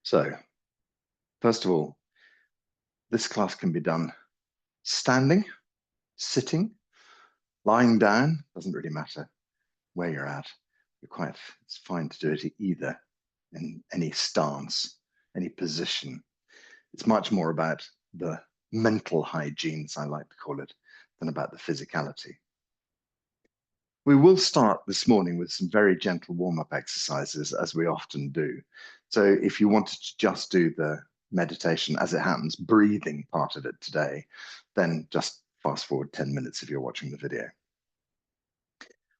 So, first of all, this class can be done standing, sitting, lying down, doesn't really matter where you're at. It's fine to do it either in any stance, any position. It's much more about the mental hygiene, as I like to call it, than about the physicality. We will start this morning with some very gentle warm-up exercises, as we often do. So if you wanted to just do the meditation, as it happens, breathing part of it today, then just fast forward 10 minutes if you're watching the video.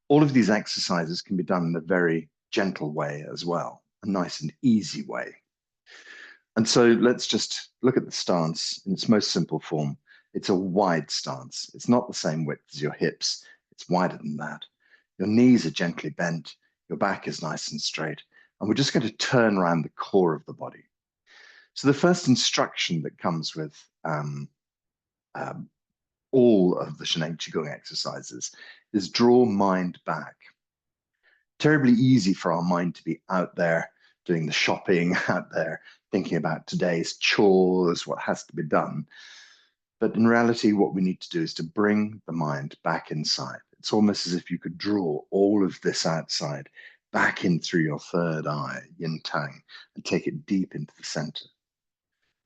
All of these exercises can be done in a very gentle way as well, a nice and easy way. And so let's just look at the stance in its most simple form. It's a wide stance. It's not the same width as your hips. It's wider than that. Your knees are gently bent. Your back is nice and straight. And we're just going to turn around the core of the body. So the first instruction that comes with all of the 𝐬𝐤 Qigong exercises is draw mind back. Terribly easy for our mind to be out there doing the shopping, out there thinking about today's chores, what has to be done. But in reality, what we need to do is to bring the mind back inside. It's almost as if you could draw all of this outside back in through your third eye, yin tang, and take it deep into the center.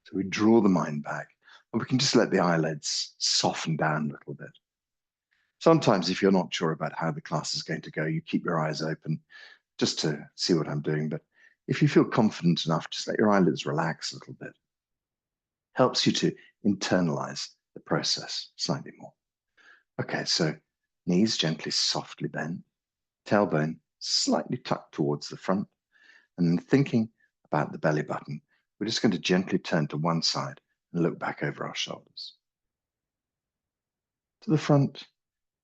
So we draw the mind back, and we can just let the eyelids soften down a little bit. Sometimes if you're not sure about how the class is going to go, you keep your eyes open just to see what I'm doing. But if you feel confident enough, just let your eyelids relax a little bit. Helps you to internalize the process slightly more. Okay, so knees gently, softly bent, tailbone slightly tucked towards the front, and then thinking about the belly button, we're just going to gently turn to one side and look back over our shoulders. To the front,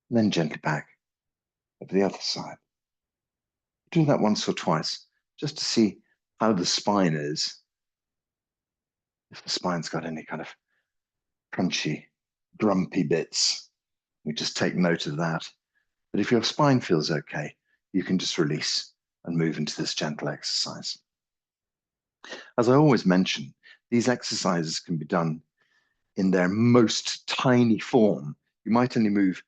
and then gently back over the other side. Do that once or twice, just to see how the spine is. If the spine's got any kind of crunchy, grumpy bits, we just take note of that. But if your spine feels okay, you can just release and move into this gentle exercise. As I always mention, these exercises can be done in their most tiny form. You might only move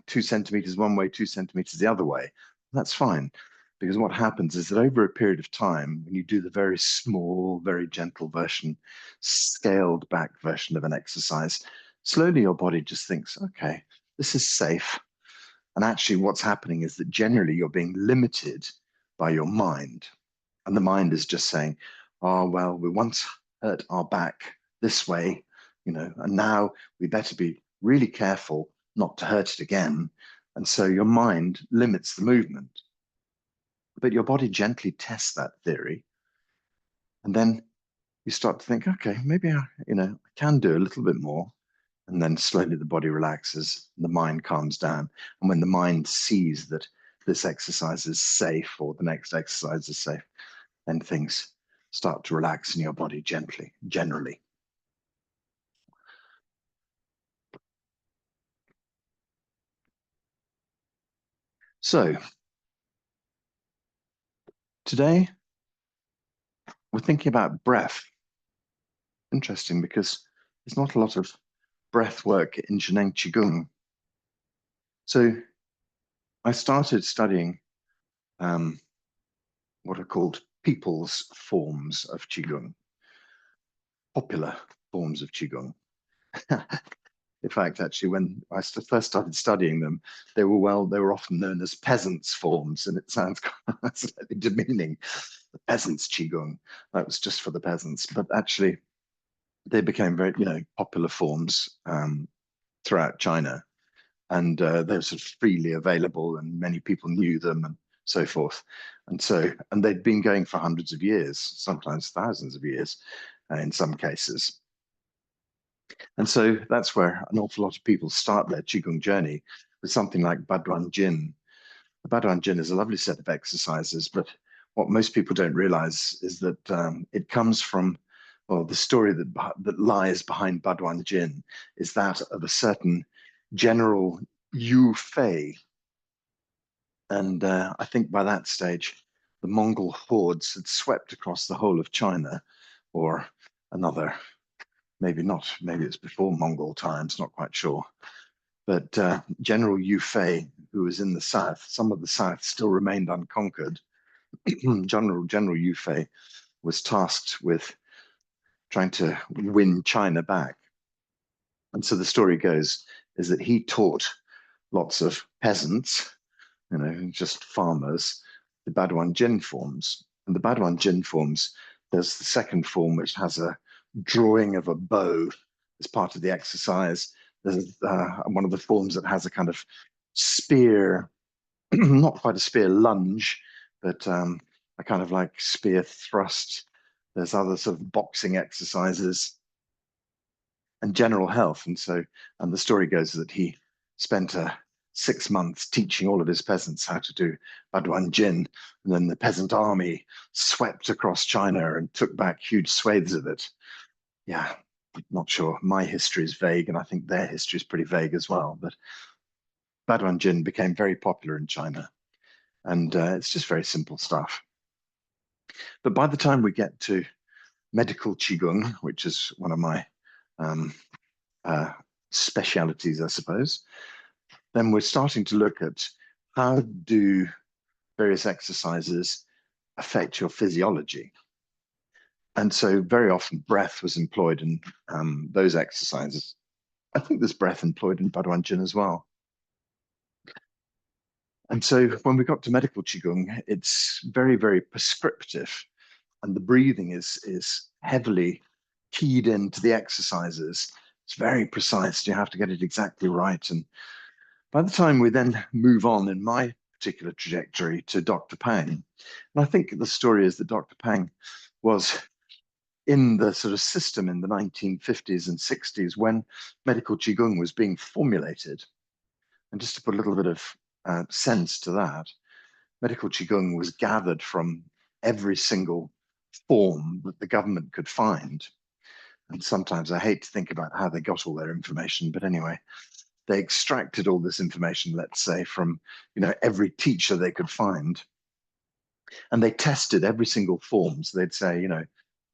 2 centimeters one way, 2 centimeters the other way. That's fine, because what happens is that over a period of time, when you do the very small, very gentle version, scaled back version of an exercise, slowly your body just thinks, okay, this is safe. And actually what's happening is that generally you're being limited by your mind. And the mind is just saying, oh, well, we once hurt our back this way, and now we better be really careful not to hurt it again. And so your mind limits the movement. But your body gently tests that theory. And then you start to think, okay, maybe I can do a little bit more. And then slowly the body relaxes, the mind calms down. And when the mind sees that this exercise is safe or the next exercise is safe, then things start to relax in your body gently, generally. So today we're thinking about breath. Interesting, because there's not a lot of breath work in 𝐬𝐤 Qigong. So I started studying what are called people's forms of Qigong, popular forms of Qigong. In fact, actually, when I first started studying them, they were often known as peasants' forms, and it sounds kind of slightly demeaning. The peasants' Qigong, that was just for the peasants. But actually, they became very, popular forms throughout China, and they were sort of freely available, and many people knew them, and so forth. And they'd been going for hundreds of years, sometimes thousands of years, in some cases. And so that's where an awful lot of people start their Qigong journey with something like Baduan Jin. The Baduan Jin is a lovely set of exercises, but what most people don't realize is that it comes from, well, the story that lies behind Baduan Jin is that of a certain General Yu Fei. And I think by that stage, the Mongol hordes had swept across the whole of China, or another, maybe not, maybe it's before Mongol times, not quite sure. But General Yue, who was in the south, some of the south still remained unconquered. General Yue was tasked with trying to win China back. And so the story goes is that he taught lots of peasants, just farmers, the Baduan Jin forms. And the Baduan Jin forms, there's the second form, which has a drawing of a bow as part of the exercise. There's one of the forms that has a kind of spear, not quite a spear lunge, but a kind of like spear thrust. There's other sort of boxing exercises and general health. And the story goes that he spent 6 months teaching all of his peasants how to do Baduan Jin. And then the peasant army swept across China and took back huge swathes of it. Yeah, I'm not sure. My history is vague, and I think their history is pretty vague as well. But Baduan Jin became very popular in China. And it's just very simple stuff. But by the time we get to medical Qigong, which is one of my specialities, I suppose, then we're starting to look at how do various exercises affect your physiology. And so very often breath was employed in those exercises. I think there's breath employed in Baduan Jin as well. And so when we got to medical Qigong, it's very, very prescriptive. And the breathing is heavily keyed into the exercises. It's very precise. You have to get it exactly right. And by the time we then move on in my particular trajectory to Dr. Pang, and I think the story is that Dr. Pang was in the sort of system in the 1950s and 60s when medical Qigong was being formulated. And just to put a little bit of sense to that, medical Qigong was gathered from every single form that the government could find. And sometimes I hate to think about how they got all their information, but anyway, they extracted all this information, let's say, from every teacher they could find. And they tested every single form. So they'd say,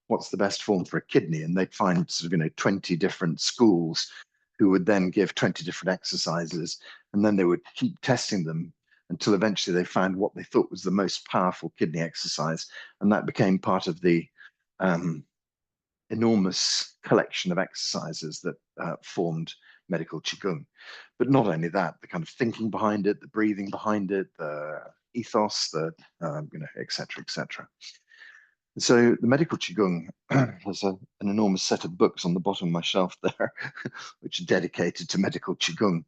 what's the best form for a kidney? And they'd find sort of, 20 different schools who would then give 20 different exercises. And then they would keep testing them until eventually they found what they thought was the most powerful kidney exercise. And that became part of the enormous collection of exercises that formed medical Qigong. But not only that, the kind of thinking behind it, the breathing behind it, the ethos, et cetera, et cetera. So the medical Qigong has an enormous set of books on the bottom of my shelf there, which are dedicated to medical Qigong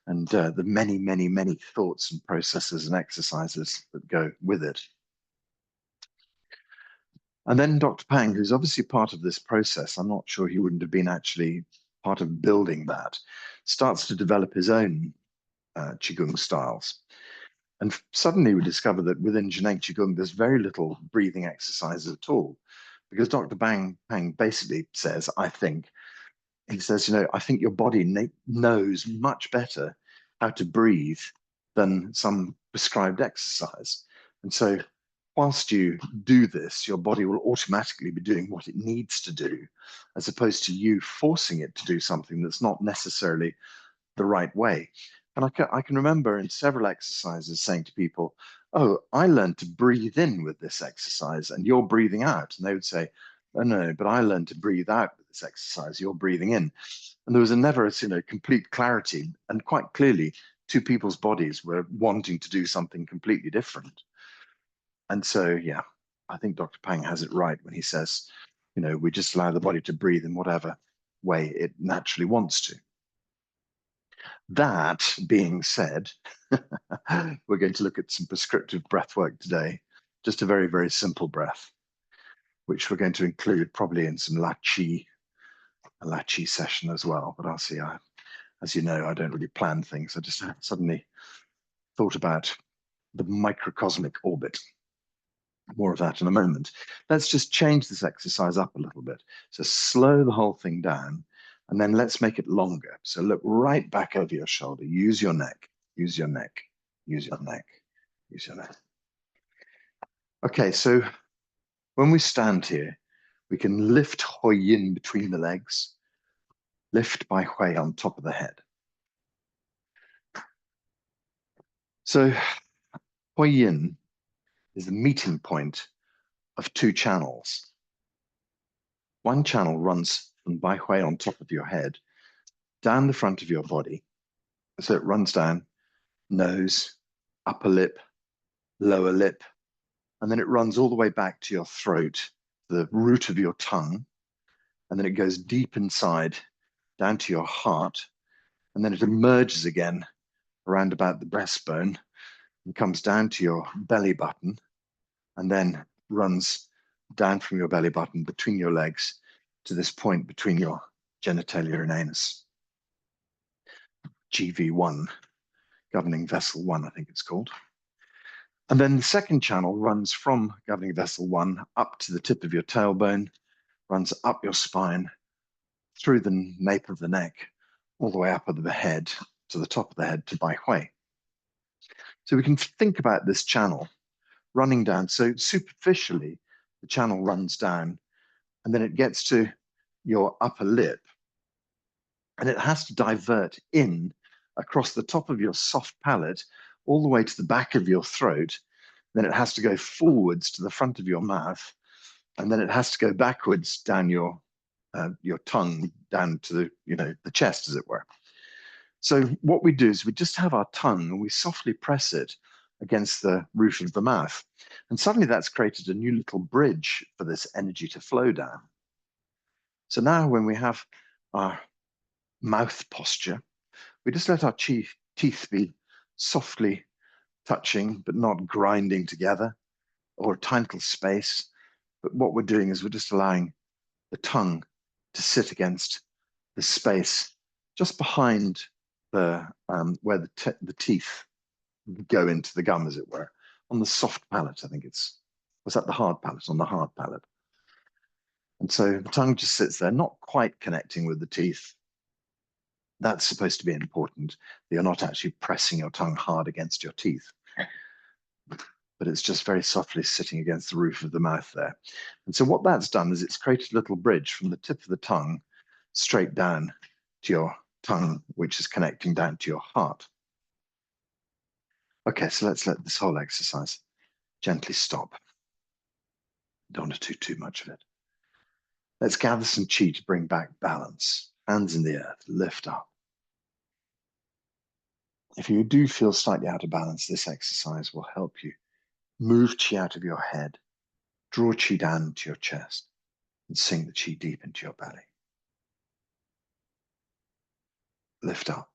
and the many, many, many thoughts and processes and exercises that go with it. And then Dr. Pang, who's obviously part of this process, I'm not sure he wouldn't have been actually part of building that, starts to develop his own Qigong styles. And suddenly we discover that within Zhejiang Qigong, there's very little breathing exercises at all. Because Dr. Pang basically says, I think your body knows much better how to breathe than some prescribed exercise. And so whilst you do this, your body will automatically be doing what it needs to do, as opposed to you forcing it to do something that's not necessarily the right way. And I can remember in several exercises saying to people, oh, I learned to breathe in with this exercise and you're breathing out. And they would say, oh, no, but I learned to breathe out with this exercise, you're breathing in. And there was never complete clarity. And quite clearly, two people's bodies were wanting to do something completely different. And so, yeah, I think Dr. Pang has it right when he says, we just allow the body to breathe in whatever way it naturally wants to. That being said, we're going to look at some prescriptive breath work today, just a very, very simple breath, which we're going to include probably in some a 𝐸𝐿𝐴 session as well. But I'll see. As you know, I don't really plan things. I just suddenly thought about the microcosmic orbit. More of that in a moment. Let's just change this exercise up a little bit. So slow the whole thing down, and then let's make it longer. So look right back over your shoulder. Use your neck, use your neck, use your neck, use your neck. Okay, so when we stand here, we can lift Hoi Yin between the legs, lift Bai Hui on top of the head. So Hoi Yin is the meeting point of two channels. One channel runs from Bai Hui on top of your head, down the front of your body. So it runs down nose, upper lip, lower lip, and then it runs all the way back to your throat, the root of your tongue, and then it goes deep inside, down to your heart, and then it emerges again around about the breastbone and comes down to your belly button, and then runs down from your belly button between your legs to this point between your genitalia and anus. GV1, governing vessel 1, I think it's called. And then the second channel runs from governing vessel 1 up to the tip of your tailbone, runs up your spine, through the nape of the neck, all the way up over the head, to the top of the head, to Bai Hui. So we can think about this channel running down. So superficially, the channel runs down, and then it gets to your upper lip, and it has to divert in across the top of your soft palate, all the way to the back of your throat. Then it has to go forwards to the front of your mouth, and then it has to go backwards down your tongue down to the chest, as it were. So what we do is we just have our tongue and we softly press it against the roof of the mouth. And suddenly that's created a new little bridge for this energy to flow down. So now when we have our mouth posture, we just let our teeth be softly touching, but not grinding together, or a tiny little space. But what we're doing is we're just allowing the tongue to sit against the space just behind the where the teeth go into the gum, as it were, on the soft palate. I think was that the hard palate? On the hard palate. And so the tongue just sits there, not quite connecting with the teeth. That's supposed to be important. You're not actually pressing your tongue hard against your teeth, but it's just very softly sitting against the roof of the mouth there. And so what that's done is it's created a little bridge from the tip of the tongue straight down to your tongue, which is connecting down to your heart. Okay, so let's let this whole exercise gently stop. Don't want to do too much of it. Let's gather some chi to bring back balance. Hands in the earth, lift up. If you do feel slightly out of balance, this exercise will help you move chi out of your head, draw chi down into your chest, and sink the chi deep into your belly. Lift up.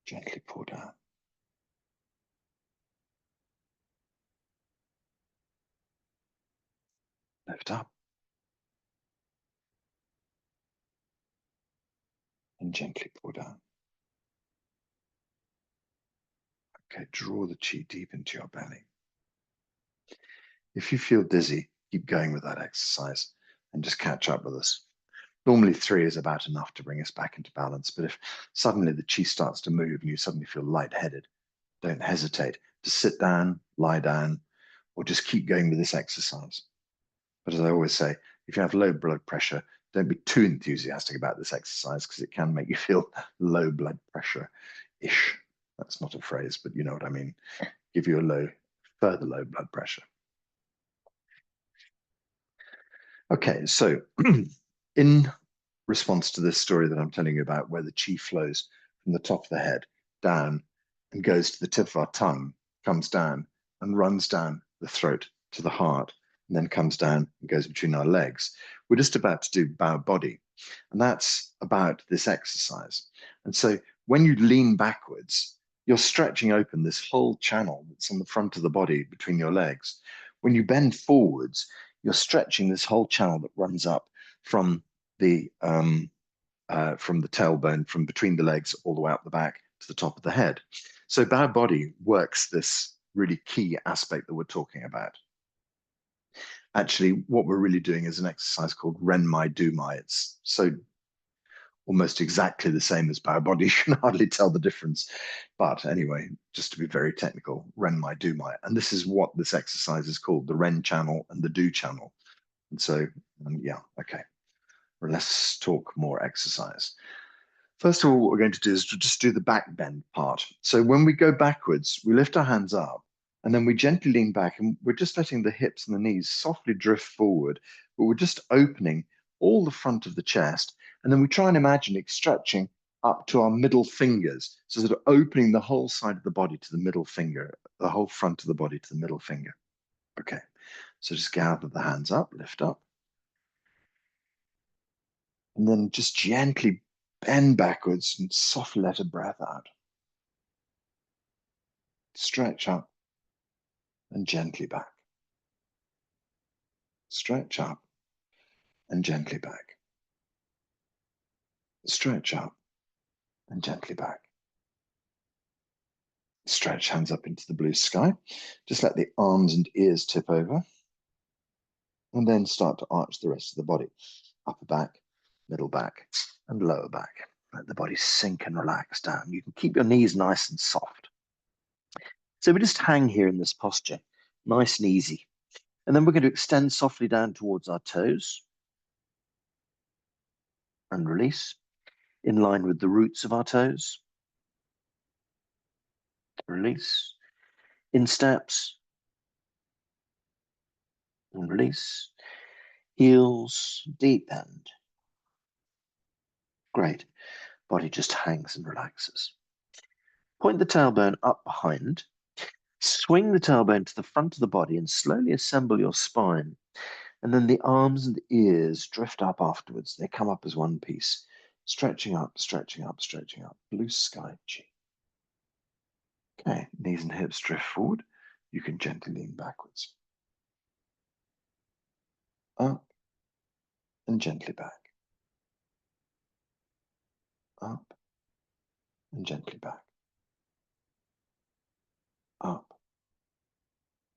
Gently pour down. Lift up. And gently pour down. Okay, draw the chi deep into your belly. If you feel dizzy, keep going with that exercise and just catch up with us. Normally 3 is about enough to bring us back into balance, but if suddenly the chi starts to move and you suddenly feel lightheaded, don't hesitate to sit down, lie down, or just keep going with this exercise. But as I always say, if you have low blood pressure, don't be too enthusiastic about this exercise because it can make you feel low blood pressure-ish. That's not a phrase, but you know what I mean. Give you a further low blood pressure. Okay, so in response to this story that I'm telling you about, where the chi flows from the top of the head down and goes to the tip of our tongue, comes down and runs down the throat to the heart, and then comes down and goes between our legs. We're just about to do bow body, and that's about this exercise. And so when you lean backwards, you're stretching open this whole channel that's on the front of the body between your legs. When you bend forwards, you're stretching this whole channel that runs up from the tailbone, from between the legs, all the way up the back to the top of the head. So bow body works this really key aspect that we're talking about. Actually, what we're really doing is an exercise called Ren Mai Do Mai. It's so almost exactly the same as power body. You can hardly tell the difference. But anyway, just to be very technical, Ren mai, do mai. And this is what this exercise is called, the Ren channel and the do channel. And so, yeah, okay. Well, let's talk more exercise. First of all, what we're going to do is to just do the back bend part. So when we go backwards, we lift our hands up and then we gently lean back and we're just letting the hips and the knees softly drift forward, but we're just opening all the front of the chest. And then we try and imagine it stretching up to our middle fingers. So sort of opening the whole side of the body to the middle finger, the whole front of the body to the middle finger. Okay, so just gather the hands up, lift up. And then just gently bend backwards and softly let a breath out. Stretch up and gently back. Stretch up and gently back. Stretch up and gently back. Stretch hands up into the blue sky. Just let the arms and ears tip over. And then start to arch the rest of the body. Upper back, middle back, and lower back. Let the body sink and relax down. You can keep your knees nice and soft. So we just hang here in this posture, nice and easy. And then we're going to extend softly down towards our toes and release in line with the roots of our toes. Release. In steps and release. Heels, deep bend. Great. Body just hangs and relaxes. Point the tailbone up behind. Swing the tailbone to the front of the body and slowly assemble your spine. And then the arms and ears drift up afterwards. They come up as one piece. Stretching up, stretching up, stretching up. Blue sky Chi. Okay, knees and hips drift forward. You can gently lean backwards. Up and gently back. Up and gently back. Up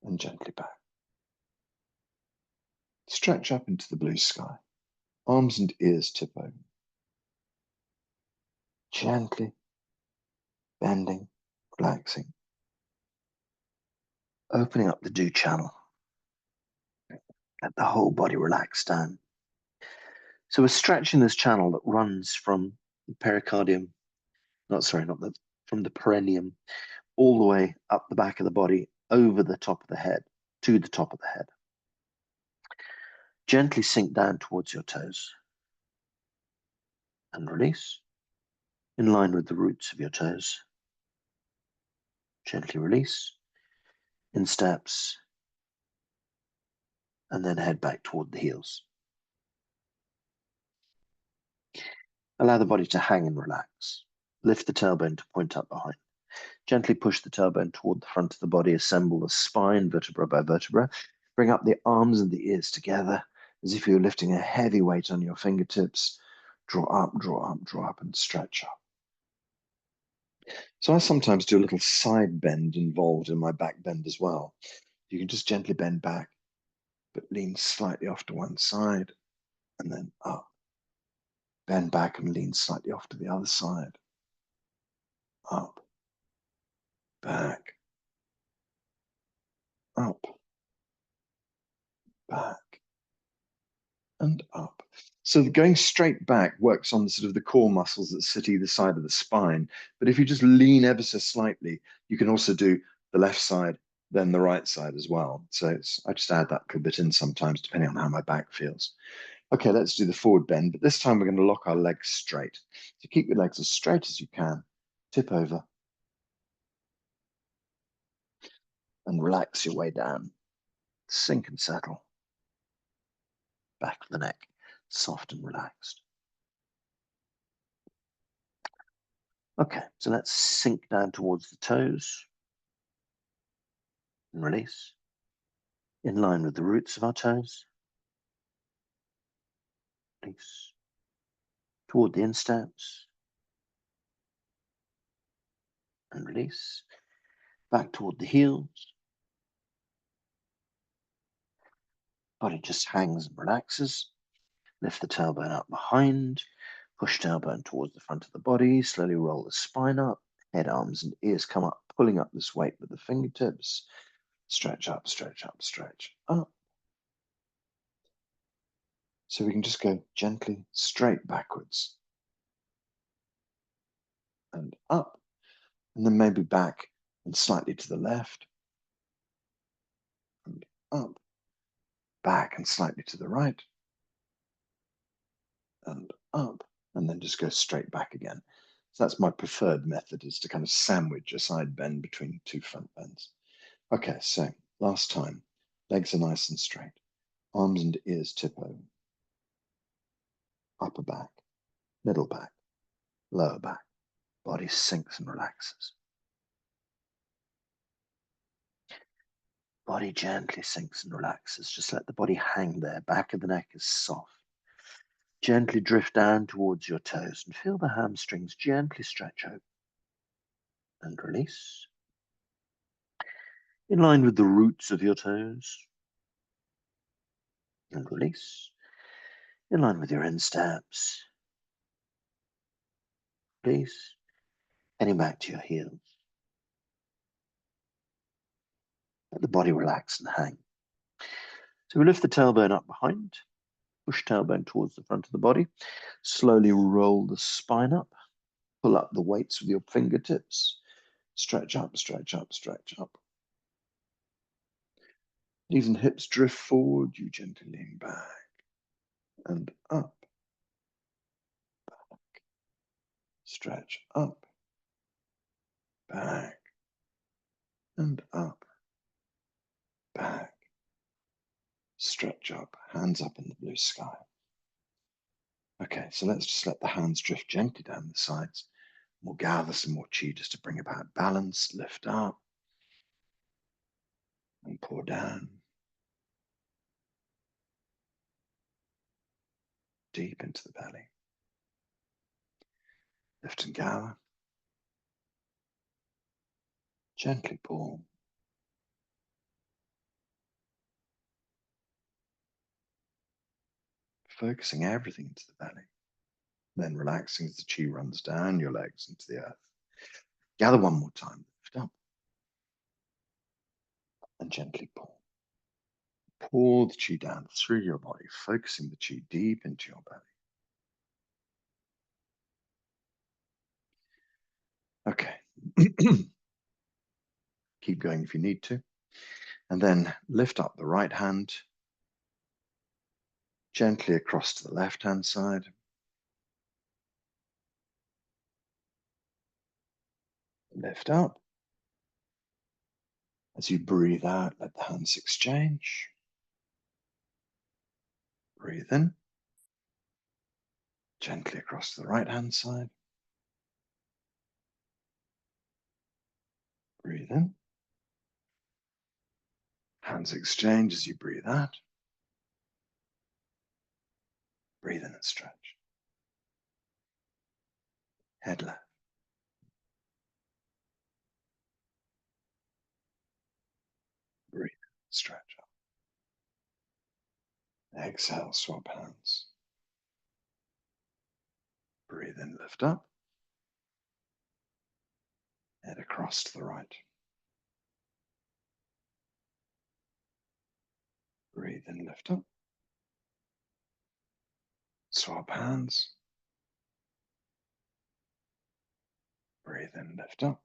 and gently back. Stretch up into the blue sky. Arms and ears tip over. Gently bending, relaxing. Opening up the do channel. Let the whole body relax down. So we're stretching this channel that runs from the pericardium, from the perineum all the way up the back of the body, over the top of the head, to the top of the head. Gently sink down towards your toes and release in line with the roots of your toes. Gently release in steps and then head back toward the heels. Allow the body to hang and relax. Lift the tailbone to point up behind. Gently push the tailbone toward the front of the body. Assemble the spine vertebra by vertebra. Bring up the arms and the ears together as if you're lifting a heavy weight on your fingertips. Draw up, draw up, draw up, and stretch up. So I sometimes do a little side bend involved in my back bend as well. You can just gently bend back, but lean slightly off to one side and then up. Bend back and lean slightly off to the other side. Up, back, up, back, and up. So going straight back works on the sort of the core muscles that sit either side of the spine. But if you just lean ever so slightly, you can also do the left side, then the right side as well. So I just add that little bit in sometimes, depending on how my back feels. Okay, let's do the forward bend, but this time we're going to lock our legs straight. So keep your legs as straight as you can, tip over, and relax your way down. Sink and settle. Back of the neck, soft and relaxed. Okay, so let's sink down towards the toes and release in line with the roots of our toes. Release toward the insteps and release back toward the heels. Body just hangs and relaxes. Lift the tailbone up behind. Push tailbone towards the front of the body. Slowly roll the spine up. Head, arms, and ears come up, pulling up this weight with the fingertips. Stretch up, stretch up, stretch up. So we can just go gently straight backwards and up, and then maybe back and slightly to the left and up, back and slightly to the right and up, and then just go straight back again. So that's my preferred method, is to kind of sandwich a side bend between two front bends. Okay, so last time, legs are nice and straight, arms and ears tip over, upper back, middle back, lower back, body sinks and relaxes. Body gently sinks and relaxes. Just let the body hang there. Back of the neck is soft. Gently drift down towards your toes and feel the hamstrings gently stretch open and release. In line with the roots of your toes and release. In line with your insteps. Release. Heading back to your heels. Let the body relax and hang. So we lift the tailbone up behind. Push tailbone towards the front of the body. Slowly roll the spine up. Pull up the weights with your fingertips. Stretch up, stretch up, stretch up. Knees and hips drift forward. You gently lean back and up. Back. Stretch up. Back and up. Back. Stretch up. Hands up in the blue sky. Okay, so let's just let the hands drift gently down the sides. We'll gather some more chi just to bring about balance. Lift up and pour down. Deep into the belly. Lift and gather. Gently pull. Focusing everything into the belly. Then relaxing as the chi runs down your legs into the earth. Gather one more time. Lift up. And gently pull. Pour the chi down through your body, focusing the chi deep into your belly. Okay. Keep going if you need to. And then lift up the right hand gently across to the left-hand side. Lift up. As you breathe out, let the hands exchange. Breathe in. Gently across to the right-hand side. Breathe in. Hands exchange as you breathe out. Breathe in and stretch. Head left. Breathe in, stretch up. Exhale, swap hands. Breathe in, lift up. Head across to the right. Breathe in, lift up. Swap hands. Breathe in, lift up.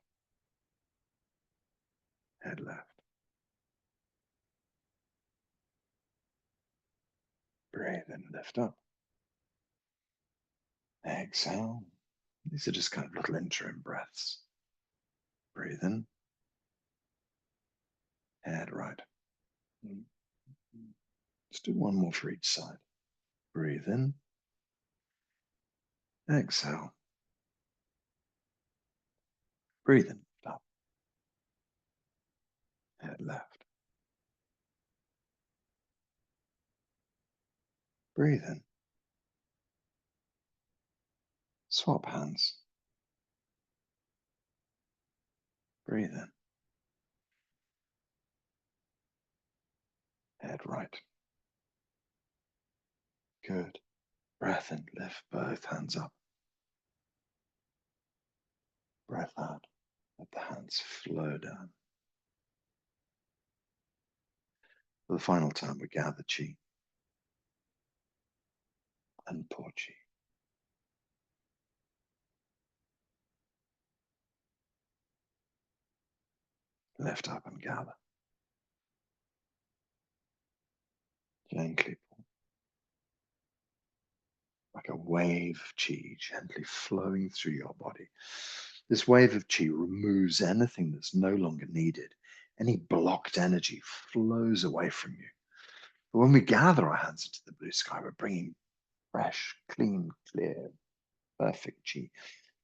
Head left. Breathe in, lift up. Exhale. These are just kind of little interim breaths. Breathe in. Head right. Let's do one more for each side. Breathe in. Exhale. Breathe in, lift up. Head left. Breathe in. Swap hands. Breathe in. Head right. Good. Breath in. Lift both hands up. breath out. Let the hands flow down. For the final time, we gather chi and pour chi. Lift up and gather. Gently pull. Like a wave of chi gently flowing through your body. This wave of chi removes anything that's no longer needed. Any blocked energy flows away from you. But when we gather our hands into the blue sky, we're bringing fresh, clean, clear, perfect chi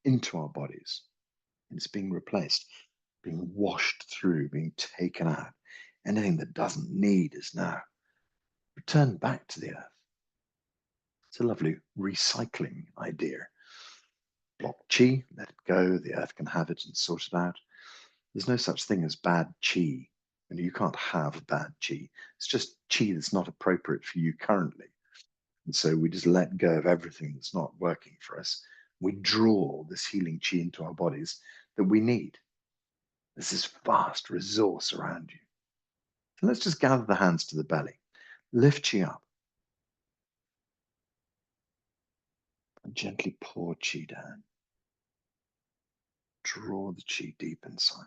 into our bodies. It's being replaced, being washed through, being taken out. Anything that doesn't need is now returned back to the earth. It's a lovely recycling idea. Block chi, let it go, the earth can have it and sort it out. There's no such thing as bad chi. And you can't have bad chi. It's just chi that's not appropriate for you currently. And so we just let go of everything that's not working for us. We draw this healing chi into our bodies that we need. There's this vast resource around you. So let's just gather the hands to the belly. Lift chi up. And gently pour chi down. Draw the chi deep inside.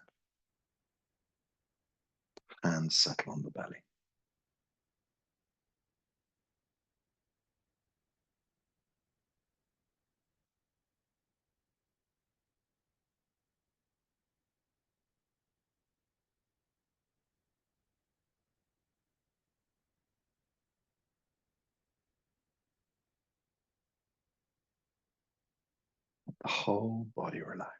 Hands settle on the belly. The whole body relax.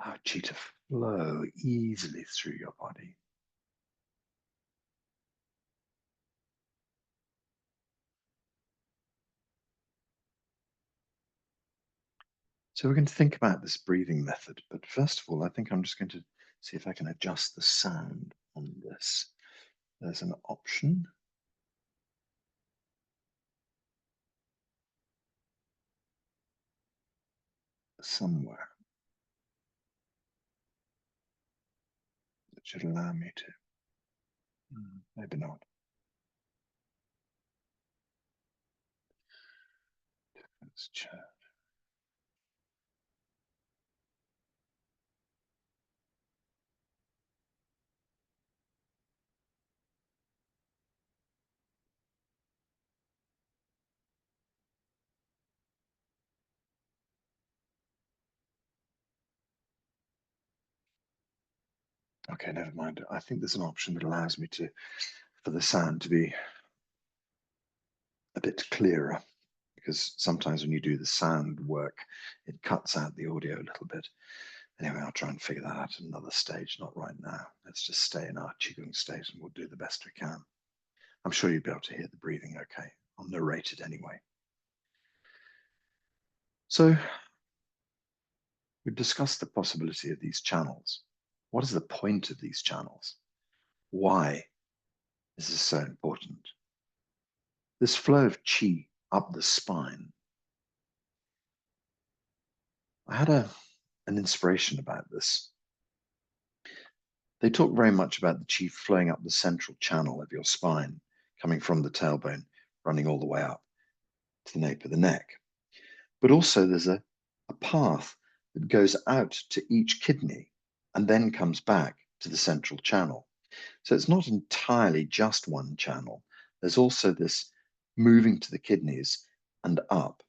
Allow chi to flow easily through your body. So we're going to think about this breathing method, but first of all, I think I'm just going to see if I can adjust the sound on this. There's an option. Somewhere that should allow me to. Maybe not. Let's check. Okay, never mind. I think there's an option that allows me to, for the sound to be a bit clearer, because sometimes when you do the sound work, it cuts out the audio a little bit. Anyway, I'll try and figure that out at another stage, not right now. Let's just stay in our Qigong state and we'll do the best we can. I'm sure you'll be able to hear the breathing okay. I'll narrate it anyway. So we've discussed the possibility of these channels. What is the point of these channels? Why is this so important? This flow of chi up the spine. I had an inspiration about this. They talk very much about the chi flowing up the central channel of your spine, coming from the tailbone, running all the way up to the nape of the neck. But also there's a path that goes out to each kidney and then comes back to the central channel. So it's not entirely just one channel. There's also this moving to the kidneys and up.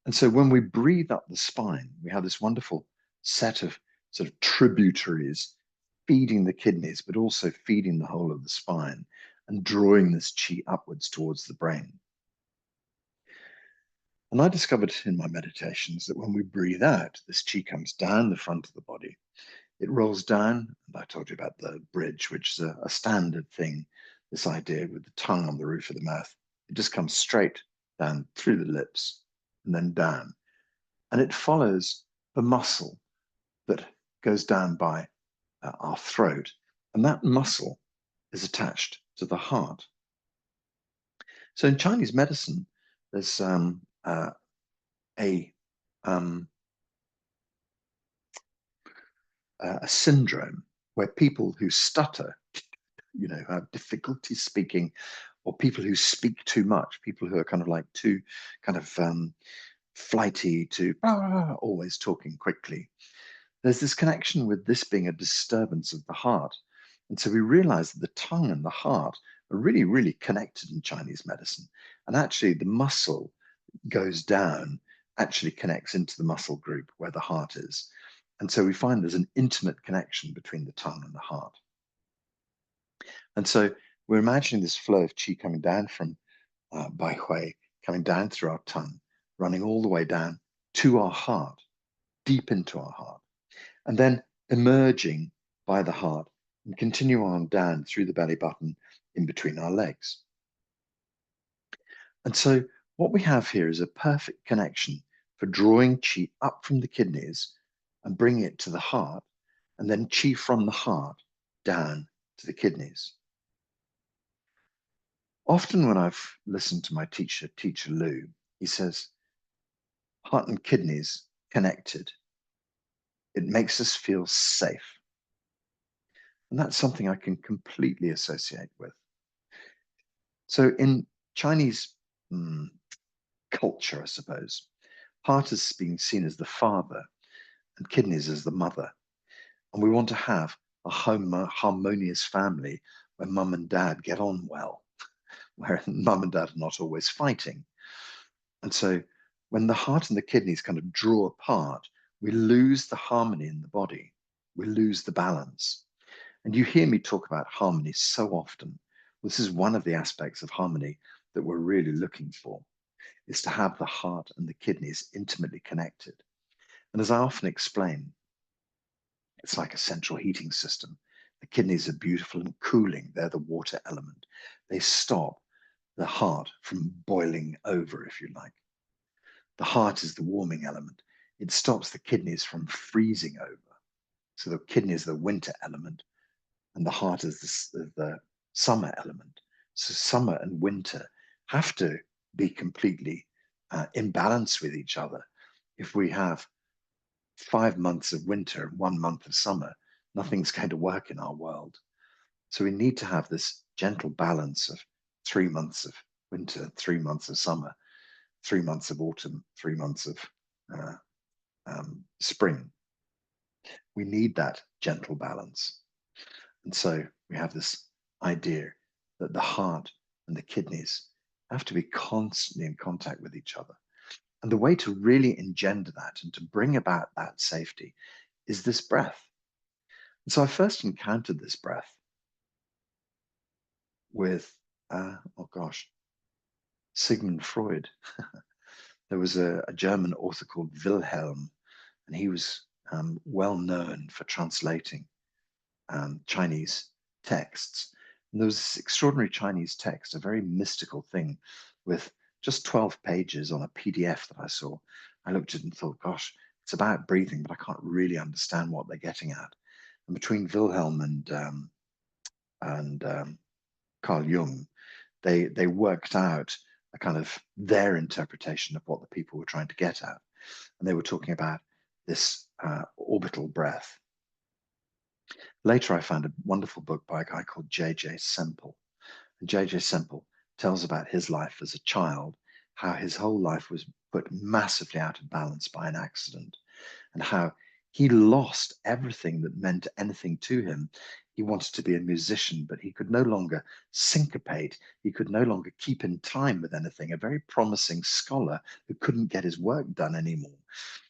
And so when we breathe up the spine, we have this wonderful set of sort of tributaries feeding the kidneys, but also feeding the whole of the spine and drawing this chi upwards towards the brain. And I discovered in my meditations that when we breathe out, this chi comes down the front of the body. It rolls down, and I told you about the bridge, which is a standard thing, this idea with the tongue on the roof of the mouth. It just comes straight down through the lips and then down. And it follows the muscle that goes down by our throat. And that muscle is attached to the heart. So in Chinese medicine, there's a syndrome where people who stutter, have difficulty speaking, or people who speak too much, people who are kind of like too kind of flighty, to always talking quickly. There's this connection with this being a disturbance of the heart. And so we realize that the tongue and the heart are really, really connected in Chinese medicine. And actually the muscle goes down, actually connects into the muscle group where the heart is. And so we find there's an intimate connection between the tongue and the heart. And so we're imagining this flow of qi coming down from Bai Hui, coming down through our tongue, running all the way down to our heart, deep into our heart, and then emerging by the heart and continue on down through the belly button in between our legs. And so what we have here is a perfect connection for drawing qi up from the kidneys and bringing it to the heart, and then qi from the heart down to the kidneys. Often when I've listened to my teacher Lou, he says, heart and kidneys connected. It makes us feel safe. And that's something I can completely associate with. So in Chinese culture, I suppose, heart is being seen as the father and kidneys as the mother. And we want to have a harmonious family where mum and dad get on well, where mum and dad are not always fighting. And so when the heart and the kidneys kind of draw apart, we lose the harmony in the body. We lose the balance. And you hear me talk about harmony so often. This is one of the aspects of harmony that we're really looking for, is to have the heart and the kidneys intimately connected. And as I often explain, it's like a central heating system. The kidneys are beautiful and cooling. They're the water element. They stop the heart from boiling over, if you like. The heart is the warming element. It stops the kidneys from freezing over. So the kidney is the winter element, and the heart is the summer element. So summer and winter have to be completely in balance with each other. If we have 5 months of winter and 1 month of summer, nothing's going to work in our world. So we need to have this gentle balance of 3 months of winter, 3 months of summer, 3 months of autumn, 3 months of spring. We need that gentle balance. And so we have this idea that the heart and the kidneys have to be constantly in contact with each other. And the way to really engender that and to bring about that safety is this breath. And so I first encountered this breath with, Sigmund Freud. There was a German author called Wilhelm, and he was well known for translating Chinese texts. And there was this extraordinary Chinese text, a very mystical thing, with just 12 pages on a PDF that I saw. I looked at it and thought, gosh, it's about breathing, but I can't really understand what they're getting at. And between Wilhelm and Carl Jung, they worked out a kind of their interpretation of what the people were trying to get at. And they were talking about this orbital breath. Later, I found a wonderful book by a guy called J.J. Semple. And J.J. Semple tells about his life as a child, how his whole life was put massively out of balance by an accident, and how he lost everything that meant anything to him. He wanted to be a musician, but he could no longer syncopate. He could no longer keep in time with anything, a very promising scholar who couldn't get his work done anymore.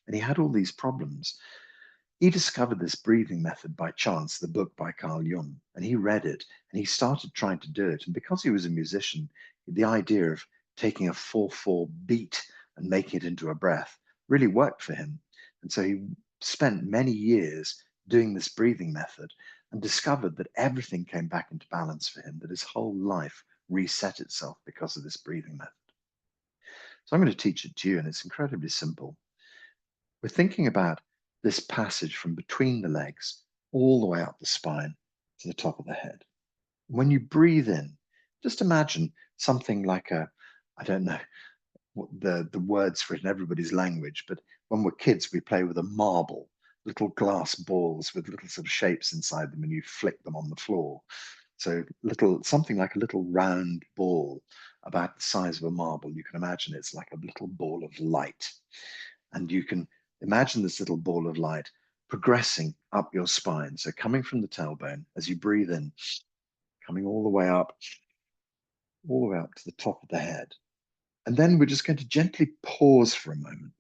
And he had all these problems. He discovered this breathing method by chance, the book by Carl Jung, and he read it and he started trying to do it. And because he was a musician, the idea of taking a 4/4 beat and making it into a breath really worked for him. And so he spent many years doing this breathing method and discovered that everything came back into balance for him, that his whole life reset itself because of this breathing method. So I'm going to teach it to you, and it's incredibly simple. We're thinking about this passage from between the legs all the way up the spine to the top of the head. When you breathe in, just imagine something like I don't know, the words for it in everybody's language, but when we're kids, we play with a marble, little glass balls with little sort of shapes inside them, and you flick them on the floor. So something like a little round ball about the size of a marble. You can imagine it's like a little ball of light. And you can imagine this little ball of light progressing up your spine. So coming from the tailbone as you breathe in, coming all the way up to the top of the head. And then we're just going to gently pause for a moment.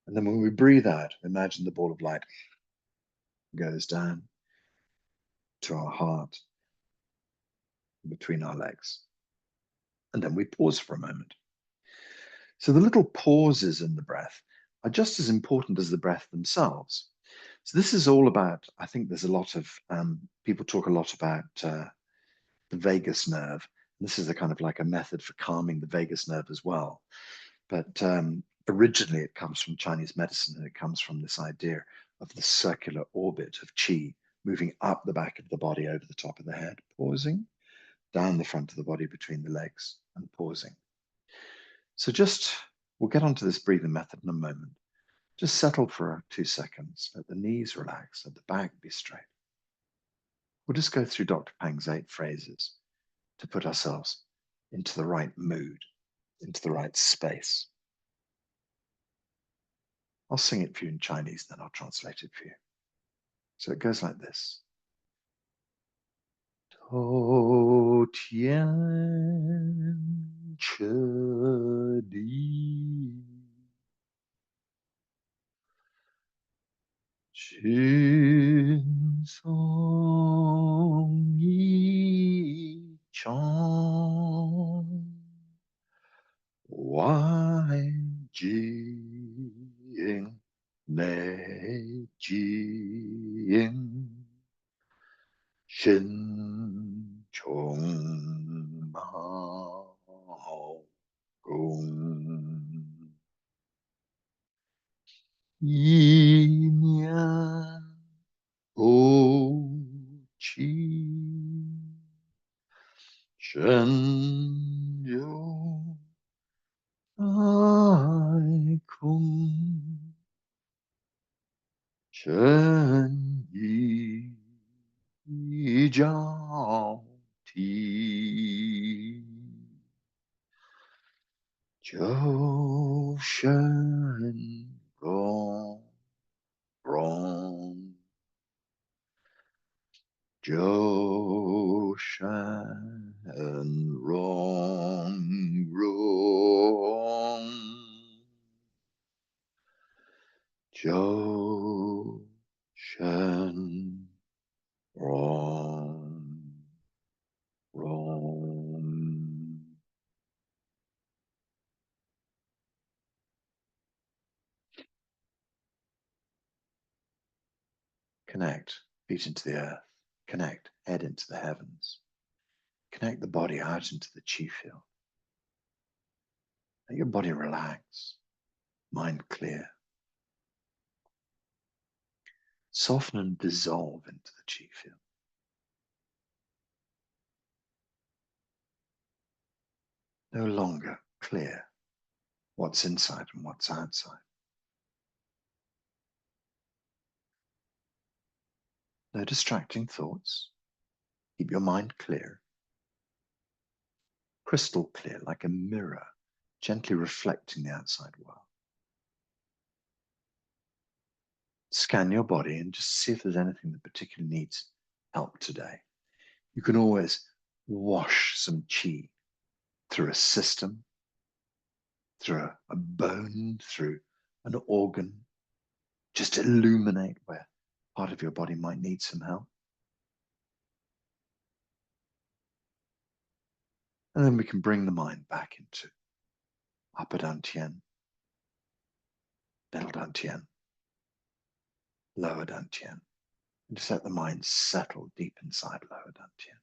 And then when we breathe out, imagine the ball of light goes down to our heart, between our legs. And then we pause for a moment. So the little pauses in the breath are just as important as the breath themselves. So this is all about, I think there's a lot of, people talk a lot about the vagus nerve. This is a kind of like a method for calming the vagus nerve as well. But originally it comes from Chinese medicine, and it comes from this idea of the circular orbit of qi moving up the back of the body over the top of the head, pausing, down the front of the body between the legs, and pausing. So we'll get onto this breathing method in a moment. Just settle for 2 seconds. Let the knees relax, let the back be straight. We'll just go through Dr. Pang's 8 phrases to put ourselves into the right mood, into the right space. I'll sing it for you in Chinese, then I'll translate it for you. So it goes like this. To tian che di, Jin song yi chong, Wai ji ying nei ji ying, Shin chong mao gong, yi nian o qi, Shen you ai kung, Shen yi jiao ti, Jiu shen gong rong, Jiu shen rong rong, Jiu shen rong rong. Connect, feet into the earth. Connect, head into the heavens. Connect the body out into the chi field. Let your body relax, mind clear. Soften and dissolve into the chi field. No longer clear what's inside and what's outside. No distracting thoughts. Keep your mind clear. Crystal clear, like a mirror, gently reflecting the outside world. Scan your body and just see if there's anything that particularly needs help today. You can always wash some qi through a system, through a bone, through an organ. Just illuminate where part of your body might need some help. And then we can bring the mind back into upper dantian, middle dantian, lower dantian. And just let the mind settle deep inside lower dantian.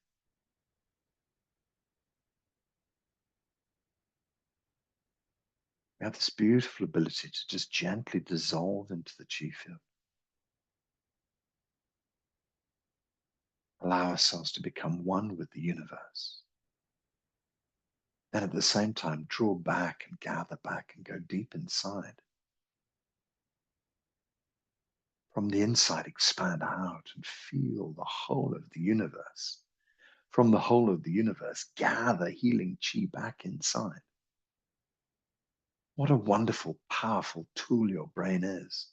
We have this beautiful ability to just gently dissolve into the chi field. Allow ourselves to become one with the universe. Then at the same time, draw back and gather back and go deep inside. From the inside, expand out and feel the whole of the universe. From the whole of the universe, gather healing chi back inside. What a wonderful, powerful tool your brain is.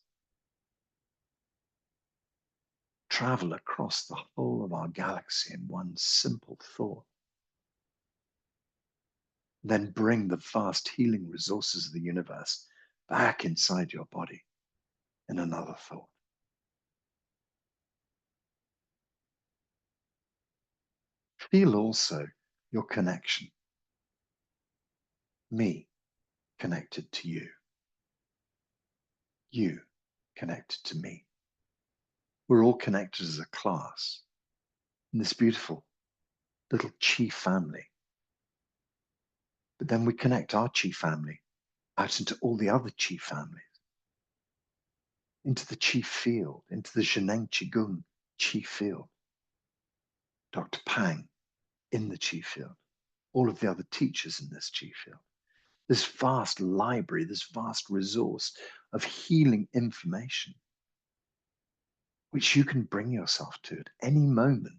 Travel across the whole of our galaxy in one simple thought. Then bring the vast healing resources of the universe back inside your body in another thought. Feel also your connection. Me connected to you. You connected to me. We're all connected as a class in this beautiful little chi family. But then we connect our chi family out into all the other chi families, into the chi field, into the 𝐬𝐤𝐴𝐺 chi field. Dr. Pang in the chi field, all of the other teachers in this chi field. This vast library, this vast resource of healing information, which you can bring yourself to at any moment.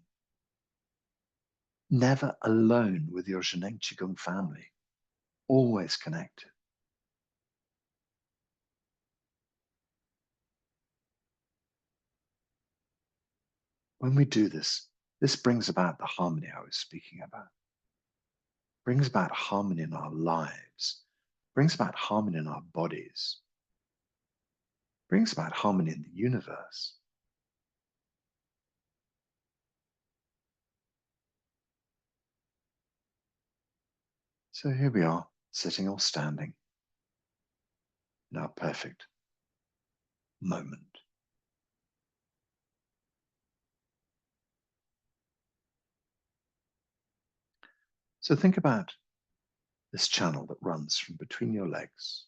Never alone with your 𝐬𝐤 Qigong family, always connected. When we do this, this brings about the harmony I was speaking about. Brings about harmony in our lives, brings about harmony in our bodies, brings about harmony in the universe. So here we are, sitting or standing in our perfect moment. So think about this channel that runs from between your legs,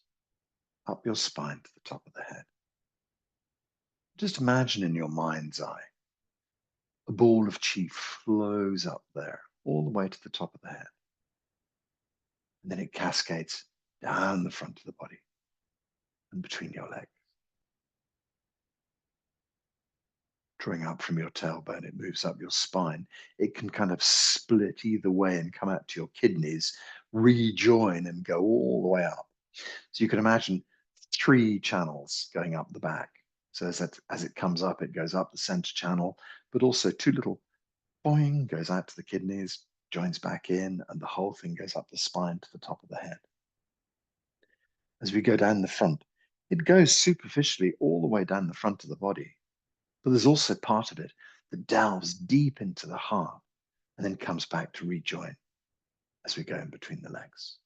up your spine to the top of the head. Just imagine in your mind's eye, a ball of chi flows up there, all the way to the top of the head. And then it cascades down the front of the body and between your legs. Drawing up from your tailbone, it moves up your spine. It can kind of split either way and come out to your kidneys, rejoin and go all the way up. So you can imagine 3 channels going up the back. So as it comes up, it goes up the center channel, but also 2 little boing, goes out to the kidneys, joins back in, and the whole thing goes up the spine to the top of the head. As we go down the front, it goes superficially all the way down the front of the body. But there's also part of it that delves deep into the heart and then comes back to rejoin as we go in between the legs.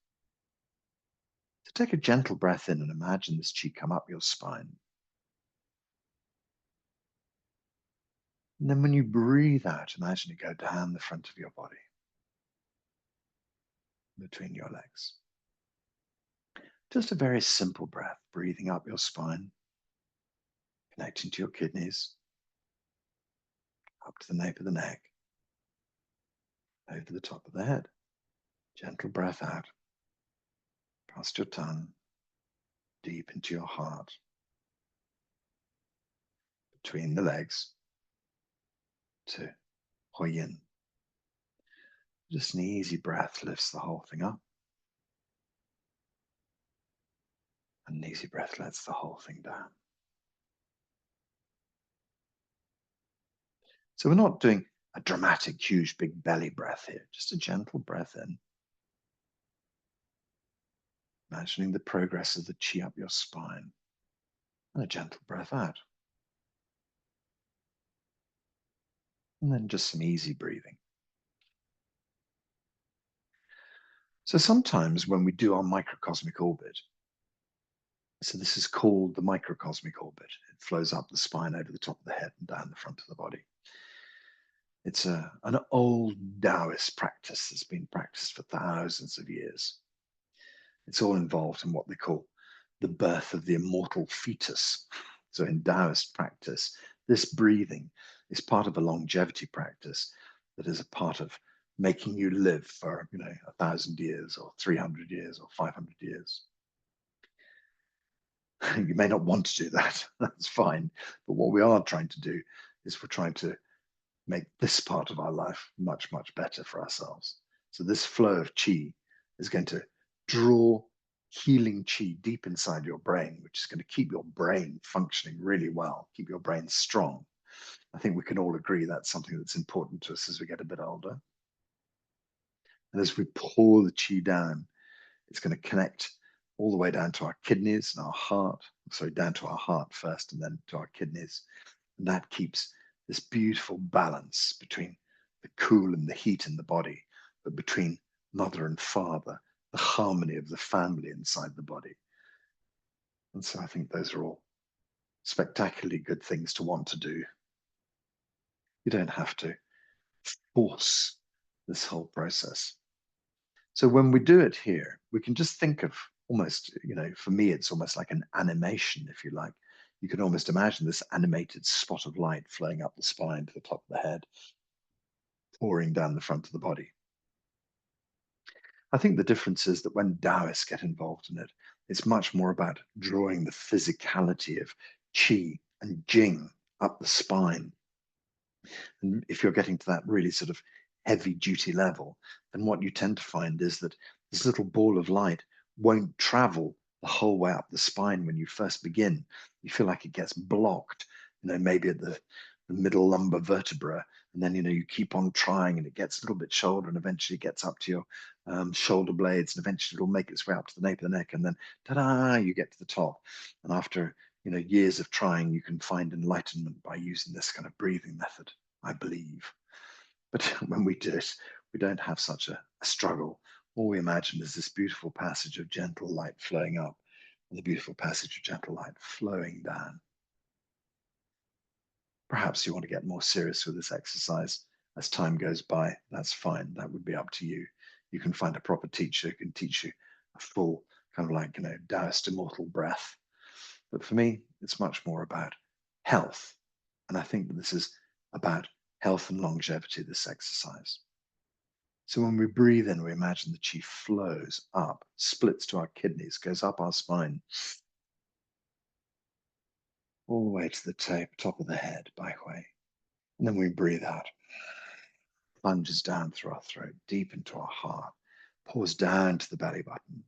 So take a gentle breath in and imagine this chi come up your spine. And then when you breathe out, imagine it go down the front of your body, between your legs. Just a very simple breath, breathing up your spine, connecting to your kidneys, up to the nape of the neck, over the top of the head. Gentle breath out, past your tongue, deep into your heart, between the legs, to Huoyin. Just an easy breath lifts the whole thing up. And an easy breath lets the whole thing down. So we're not doing a dramatic, huge, big belly breath here, just a gentle breath in. Imagining the progress of the chi up your spine. And a gentle breath out. And then just some easy breathing. So sometimes when we do our microcosmic orbit, so this is called the microcosmic orbit. It flows up the spine, over the top of the head, and down the front of the body. It's an old Taoist practice that's been practiced for thousands of years. It's all involved in what they call the birth of the immortal fetus. So in Taoist practice, this breathing is part of a longevity practice that is a part of making you live for, 1,000 years or 300 years or 500 years. You may not want to do that, that's fine. But what we are trying to do is we're trying to make this part of our life much, much better for ourselves. So this flow of qi is going to draw healing qi deep inside your brain, which is going to keep your brain functioning really well, keep your brain strong. I think we can all agree that's something that's important to us as we get a bit older. And as we pour the qi down, it's going to connect all the way down to our kidneys and our heart. Sorry, down to our heart first and then to our kidneys. And that keeps this beautiful balance between the cool and the heat in the body, but between mother and father, the harmony of the family inside the body. And so I think those are all spectacularly good things to want to do. You don't have to force this whole process. So when we do it here, we can just think of almost, for me, it's almost like an animation, if you like. You can almost imagine this animated spot of light flowing up the spine to the top of the head, pouring down the front of the body. I think the difference is that when Taoists get involved in it, it's much more about drawing the physicality of qi and jing up the spine. And if you're getting to that really sort of heavy duty level, then what you tend to find is that this little ball of light won't travel the whole way up the spine when you first begin. You feel like it gets blocked, maybe at the middle lumbar vertebra. And then, you keep on trying and it gets a little bit shoulder and eventually gets up to your shoulder blades and eventually it'll make its way up to the nape of the neck. And then, ta-da, you get to the top. And after, years of trying, you can find enlightenment by using this kind of breathing method, I believe. But when we do it, we don't have such a struggle. All we imagine is this beautiful passage of gentle light flowing up and the beautiful passage of gentle light flowing down. Perhaps you want to get more serious with this exercise as time goes by. That's fine. That would be up to you. You can find a proper teacher who can teach you a full kind of like, Taoist immortal breath. But for me, it's much more about health. And I think that this is about health and longevity, this exercise. So when we breathe in, we imagine the qi flows up, splits to our kidneys, goes up our spine, all the way to the top of the head, Bai Hui. And then we breathe out, plunges down through our throat, deep into our heart, pours down to the belly button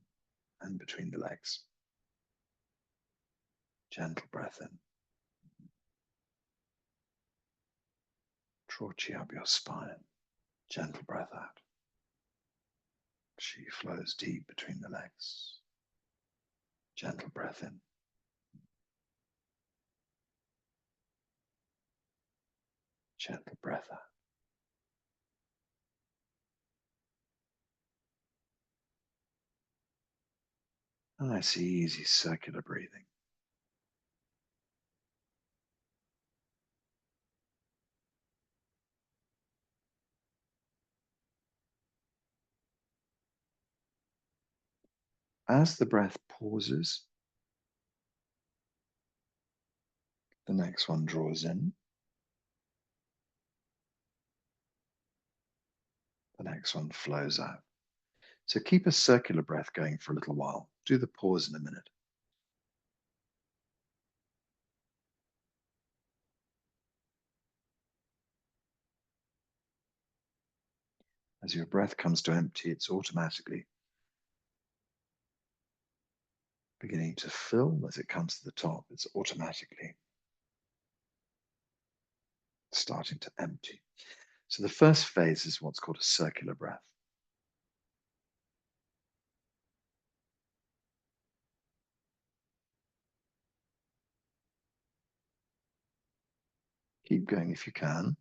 and between the legs. Gentle breath in. Draw qi up your spine. Gentle breath out. Qi flows deep between the legs. Gentle breath in. Gentle breath out. Nice, easy circular breathing. As the breath pauses, the next one draws in. The next one flows out. So keep a circular breath going for a little while. Do the pause in a minute. As your breath comes to empty, it's automatically beginning to fill. As it comes to the top, it's automatically starting to empty. So the first phase is what's called a circular breath. Keep going if you can.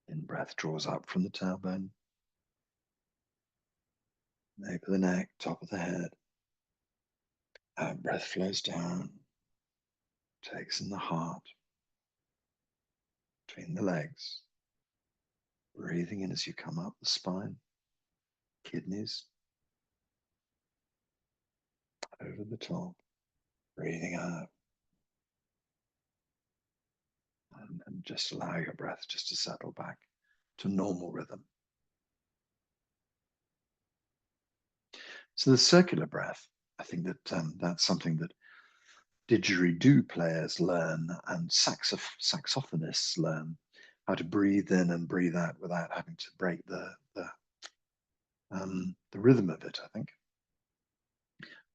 In-breath draws up from the tailbone, nape of the neck, top of the head. Out-breath flows down, takes in the heart, between the legs. Breathing in as you come up the spine, kidneys. over the top, breathing out. And just allow your breath just to settle back to normal rhythm. So the circular breath, I think that that's something that didgeridoo players learn and saxophonists learn how to breathe in and breathe out without having to break the rhythm of it, I think.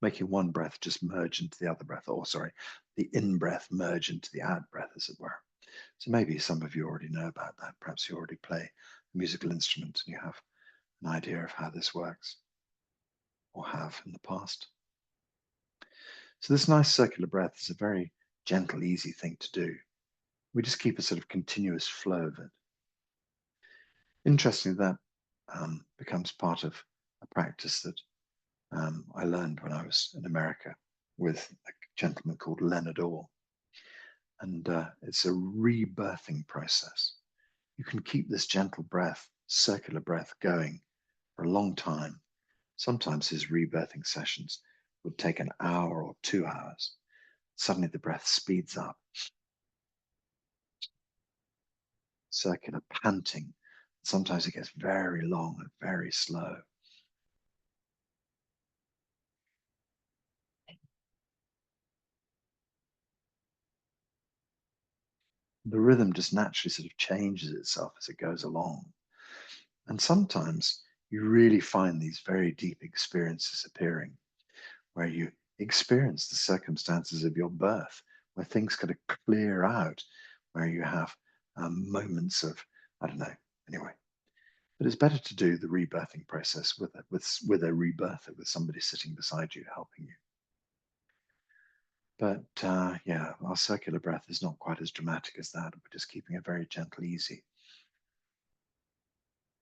Making one breath just merge into the other breath, or sorry, the in-breath merge into the out-breath, as it were. So maybe some of you already know about that. Perhaps you already play a musical instrument and you have an idea of how this works, or have in the past. So this nice circular breath is a very gentle, easy thing to do. We just keep a sort of continuous flow of it. Interestingly, that becomes part of a practice that I learned when I was in America with a gentleman called Leonard Orr. And it's a rebirthing process. You can keep this gentle breath, circular breath going for a long time. Sometimes his rebirthing sessions would take an hour or 2 hours. Suddenly the breath speeds up. Circular panting. Sometimes it gets very long and very slow. The rhythm just naturally sort of changes itself as it goes along. And sometimes you really find these very deep experiences appearing, where you experience the circumstances of your birth, where things kind of clear out, where you have moments of, I don't know, anyway. But it's better to do the rebirthing process with a rebirther, with somebody sitting beside you helping you. But yeah, our circular breath is not quite as dramatic as that. We're just keeping it very gentle, easy.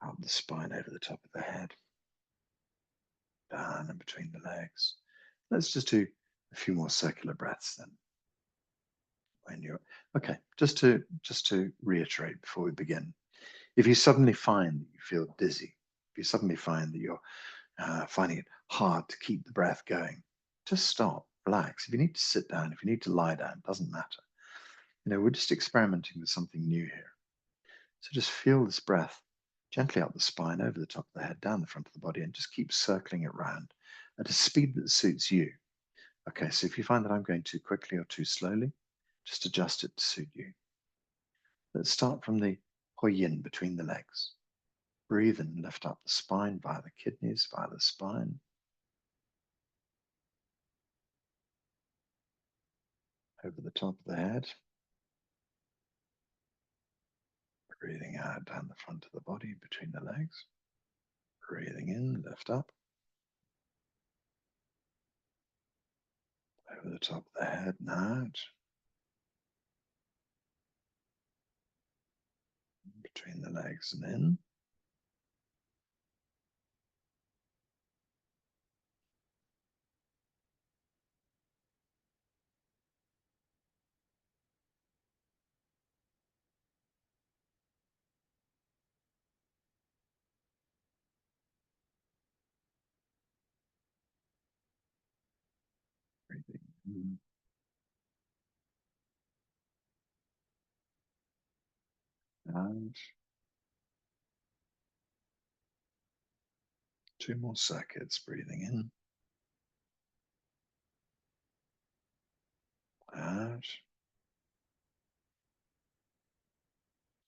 Up the spine, over the top of the head, down and between the legs. Let's just do a few more circular breaths then. When you're okay, just to reiterate before we begin, if you suddenly find that you feel dizzy, if you suddenly find that you're finding it hard to keep the breath going, just stop, relax. If you need to sit down, if you need to lie down, it doesn't matter. You know, we're just experimenting with something new here. So just feel this breath gently up the spine, over the top of the head, down the front of the body, and just keep circling it round at a speed that suits you. Okay, so if you find that I'm going too quickly or too slowly, just adjust it to suit you. Let's start from the yin between the legs. Breathe and lift up the spine via the kidneys, via the spine. Over the top of the head. Breathing out down the front of the body between the legs. Breathing in, lift up. Over the top of the head and out. Between the legs and in. Breathing in. Out. 2 more circuits. Breathing in. Out.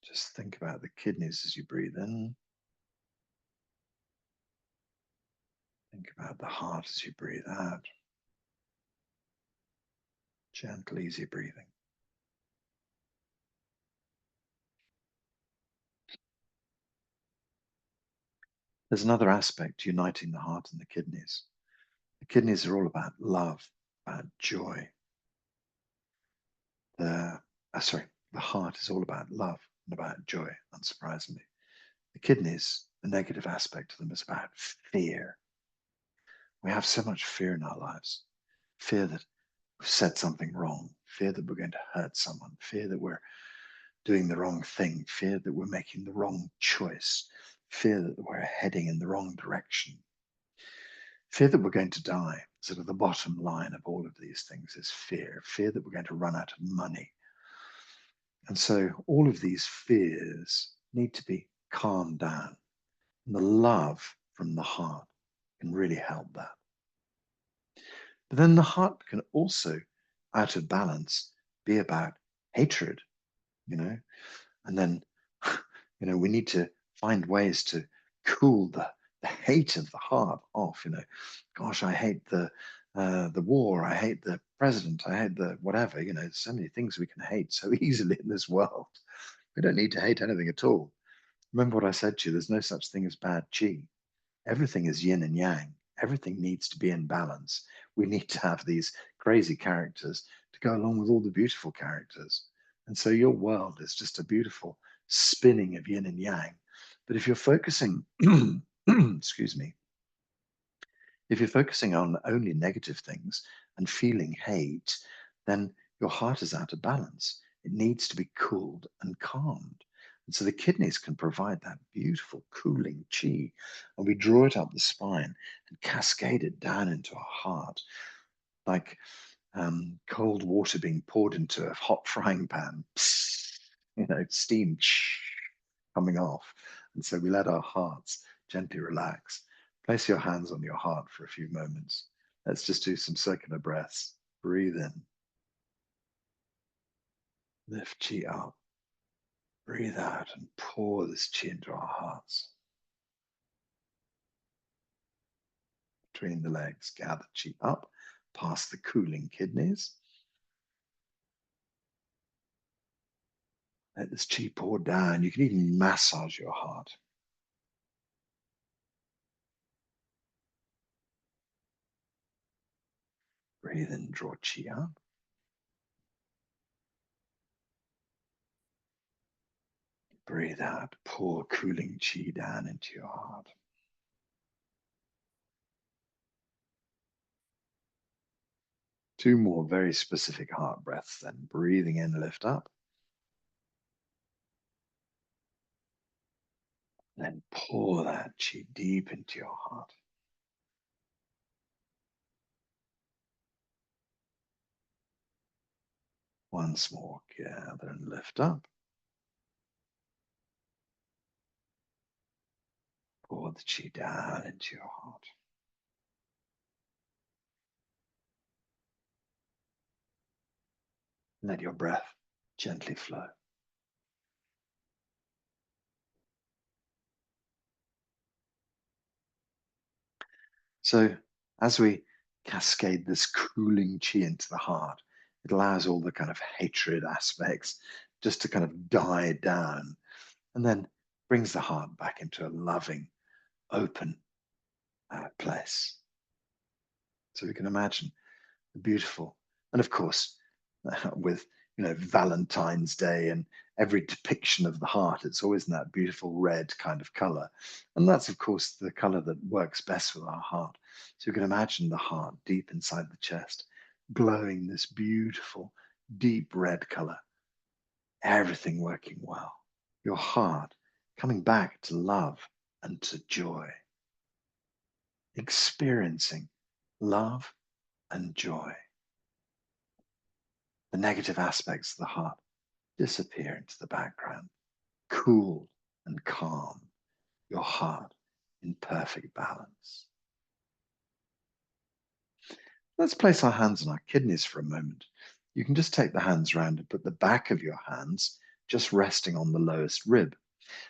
Just think about the kidneys as you breathe in. Think about the heart as you breathe out. Gentle, easy breathing. There's another aspect uniting the heart and the kidneys. The kidneys are all about love, about joy. The heart is all about love and about joy, unsurprisingly. The kidneys, the negative aspect of them is about fear. We have so much fear in our lives. Fear that we've said something wrong, fear that we're going to hurt someone, fear that we're doing the wrong thing, fear that we're making the wrong choice, fear that we're heading in the wrong direction, fear that we're going to die. sort of the bottom line of all of these things is fear, fear that we're going to run out of money. And so all of these fears need to be calmed down. And the love from the heart can really help that. But then the heart can also, out of balance, be about hatred, and then, we need to find ways to cool the hate of the heart off, gosh, I hate the war, I hate the president, I hate the whatever, there's so many things we can hate so easily in this world. We don't need to hate anything at all. Remember what I said to you, there's no such thing as bad chi. Everything is yin and yang. Everything needs to be in balance. We need to have these crazy characters to go along with all the beautiful characters. And so your world is just a beautiful spinning of yin and yang. But if you're focusing, excuse me, if you're focusing on only negative things and feeling hate, then your heart is out of balance. It needs to be cooled and calmed. And so the kidneys can provide that beautiful cooling chi. And we draw it up the spine and cascade it down into our heart, like cold water being poured into a hot frying pan, steam coming off. And so we let our hearts gently relax. Place your hands on your heart for a few moments. Let's just do some circular breaths. Breathe in. Lift chi up. Breathe out and pour this chi into our hearts. Between the legs, gather chi up, past the cooling kidneys. Let this chi pour down. You can even massage your heart. Breathe in, draw chi up. Breathe out, pour cooling chi down into your heart. Two more very specific heart breaths then. Breathing in, lift up. Then pour that chi deep into your heart. Once more, gather and lift up. Pour the chi down into your heart. Let your breath gently flow. So as we cascade this cooling chi into the heart, it allows all the kind of hatred aspects just to kind of die down, and then brings the heart back into a loving, open place. So we can imagine the beautiful, and of course, with Valentine's Day and every depiction of the heart, it's always in that beautiful red kind of color. And that's, of course, the color that works best with our heart. So you can imagine the heart deep inside the chest, glowing this beautiful, deep red color, everything working well. Your heart coming back to love and to joy, experiencing love and joy. The negative aspects of the heart disappear into the background, cool and calm, your heart in perfect balance. Let's place our hands on our kidneys for a moment. You can just take the hands around and put the back of your hands just resting on the lowest rib.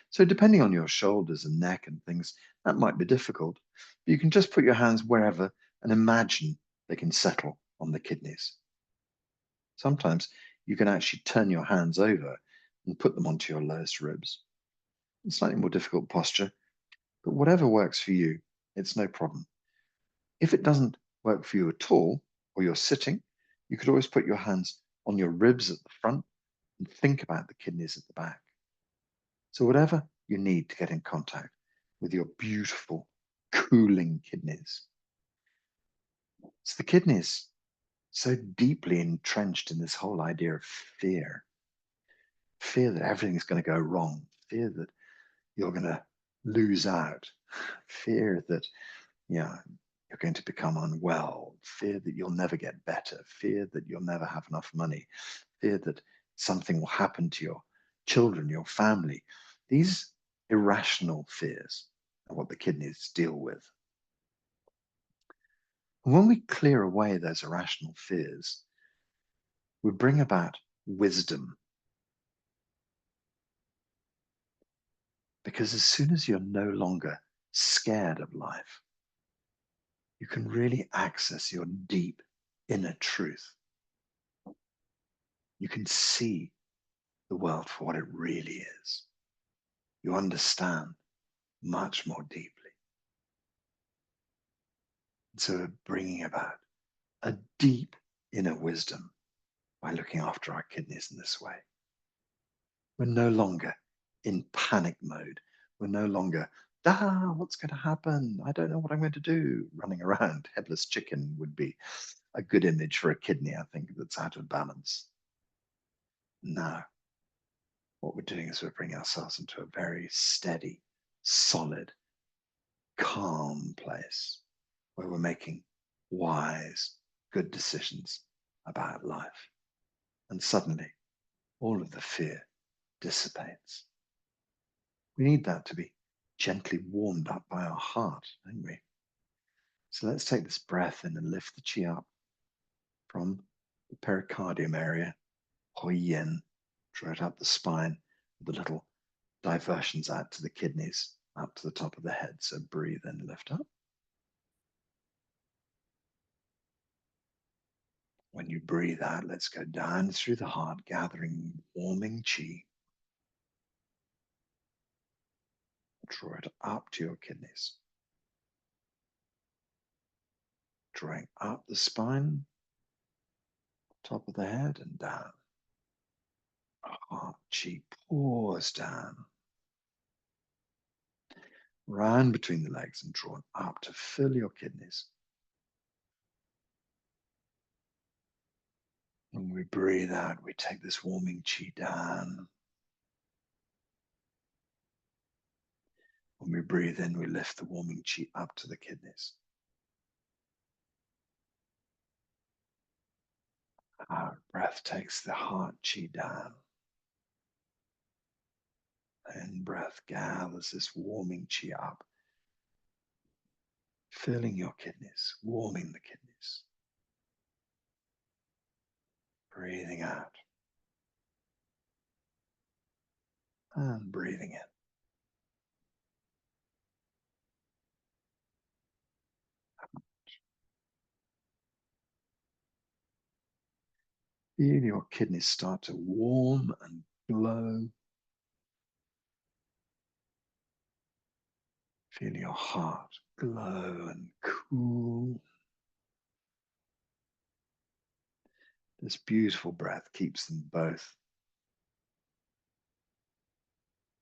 So depending on your shoulders and neck and things, that might be difficult. But you can just put your hands wherever and imagine they can settle on the kidneys. Sometimes you can actually turn your hands over and put them onto your lowest ribs. It's slightly more difficult posture, but whatever works for you, it's no problem. If it doesn't work for you at all, or you're sitting, you could always put your hands on your ribs at the front and think about the kidneys at the back. So whatever you need to get in contact with your beautiful, cooling kidneys. It's the kidneys so deeply entrenched in this whole idea of fear. Fear that everything's going to go wrong. Fear that you're going to lose out. Fear that you're going to become unwell. fear that you'll never get better, fear that you'll never have enough money, fear that something will happen to your children, your family. These irrational fears are what the kidneys deal with. And when we clear away those irrational fears, we bring about wisdom. Because as soon as you're no longer scared of life, you can really access your deep inner truth. You can see the world for what it really is. You understand much more deeply. And so we're bringing about a deep inner wisdom by looking after our kidneys in this way. We're no longer in panic mode. We're no longer, what's going to happen? I don't know what I'm going to do. Running around, headless chicken would be a good image for a kidney, I think, that's out of balance. No. What we're doing is we're bringing ourselves into a very steady, solid, calm place where we're making wise, good decisions about life. And suddenly, all of the fear dissipates. We need that to be gently warmed up by our heart, don't we? So let's take this breath in and lift the chi up from the pericardium area, 𝐜𝐥𝐸, draw it up the spine, with the little diversions out to the kidneys, up to the top of the head. So breathe in, lift up. When you breathe out, let's go down through the heart, gathering warming chi. Draw it up to your kidneys. Drawing up the spine, top of the head and down. Heart chi pours down. Round between the legs and drawn up to fill your kidneys. When we breathe out, we take this warming chi down. When we breathe in, we lift the warming chi up to the kidneys. Our breath takes the heart chi down. In breath gathers this warming chi up, filling your kidneys, warming the kidneys. Breathing out and breathing in. Feel your kidneys start to warm and glow. Feel your heart glow and cool. This beautiful breath keeps them both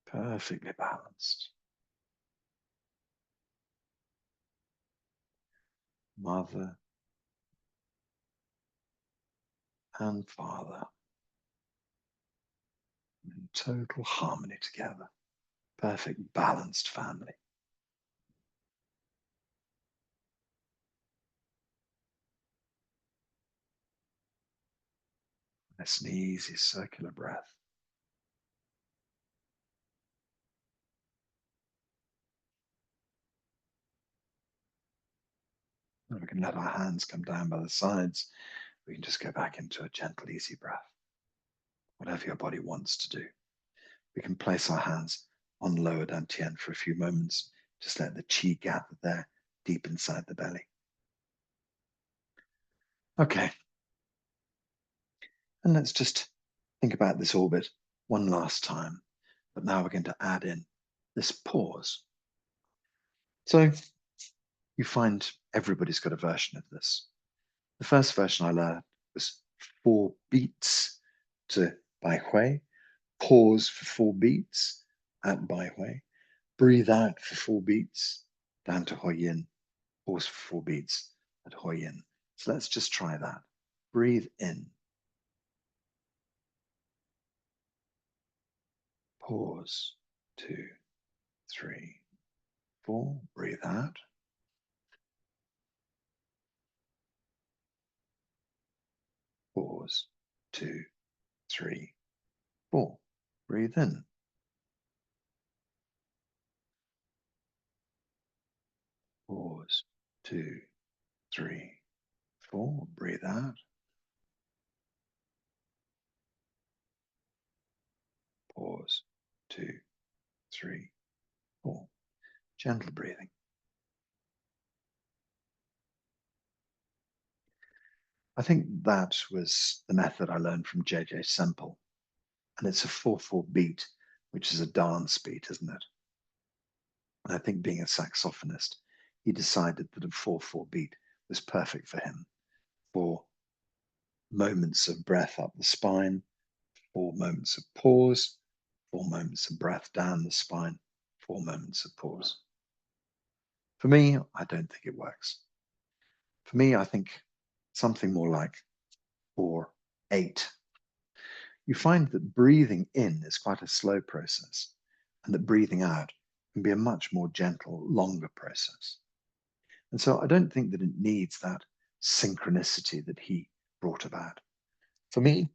perfectly balanced. Mother and father in total harmony together. Perfect balanced family. Nice and easy circular breath. And we can let our hands come down by the sides. We can just go back into a gentle, easy breath. Whatever your body wants to do. We can place our hands on lower dantian for a few moments. Just let the chi gather there, deep inside the belly. Okay. And let's just think about this orbit one last time. But now we're going to add in this pause. So you find everybody's got a version of this. The first version I learned was 4 beats to Bai Hui, pause for 4 beats at Bai Hui, breathe out for 4 beats down to Hoi Yin, pause for 4 beats at Hoi Yin. So let's just try that. Breathe in. Pause, 2, 3, 4. Breathe out. Pause. 2, 3, 4. Breathe in. Pause. 2, 3, 4. Breathe out. Pause. 2, 3, 4. Gentle breathing. I think that was the method I learned from J.J. Semple. And it's a 4/4 beat, which is a dance beat, isn't it? And I think being a saxophonist, he decided that a 4/4 beat was perfect for him, for moments of breath up the spine, 4 moments of pause, 4 moments of breath down the spine, 4 moments of pause. For me, I don't think it works. For me, I think something more like 4, 8. You find that breathing in is quite a slow process, and that breathing out can be a much more gentle, longer process. And so I don't think that it needs that synchronicity that he brought about. For me,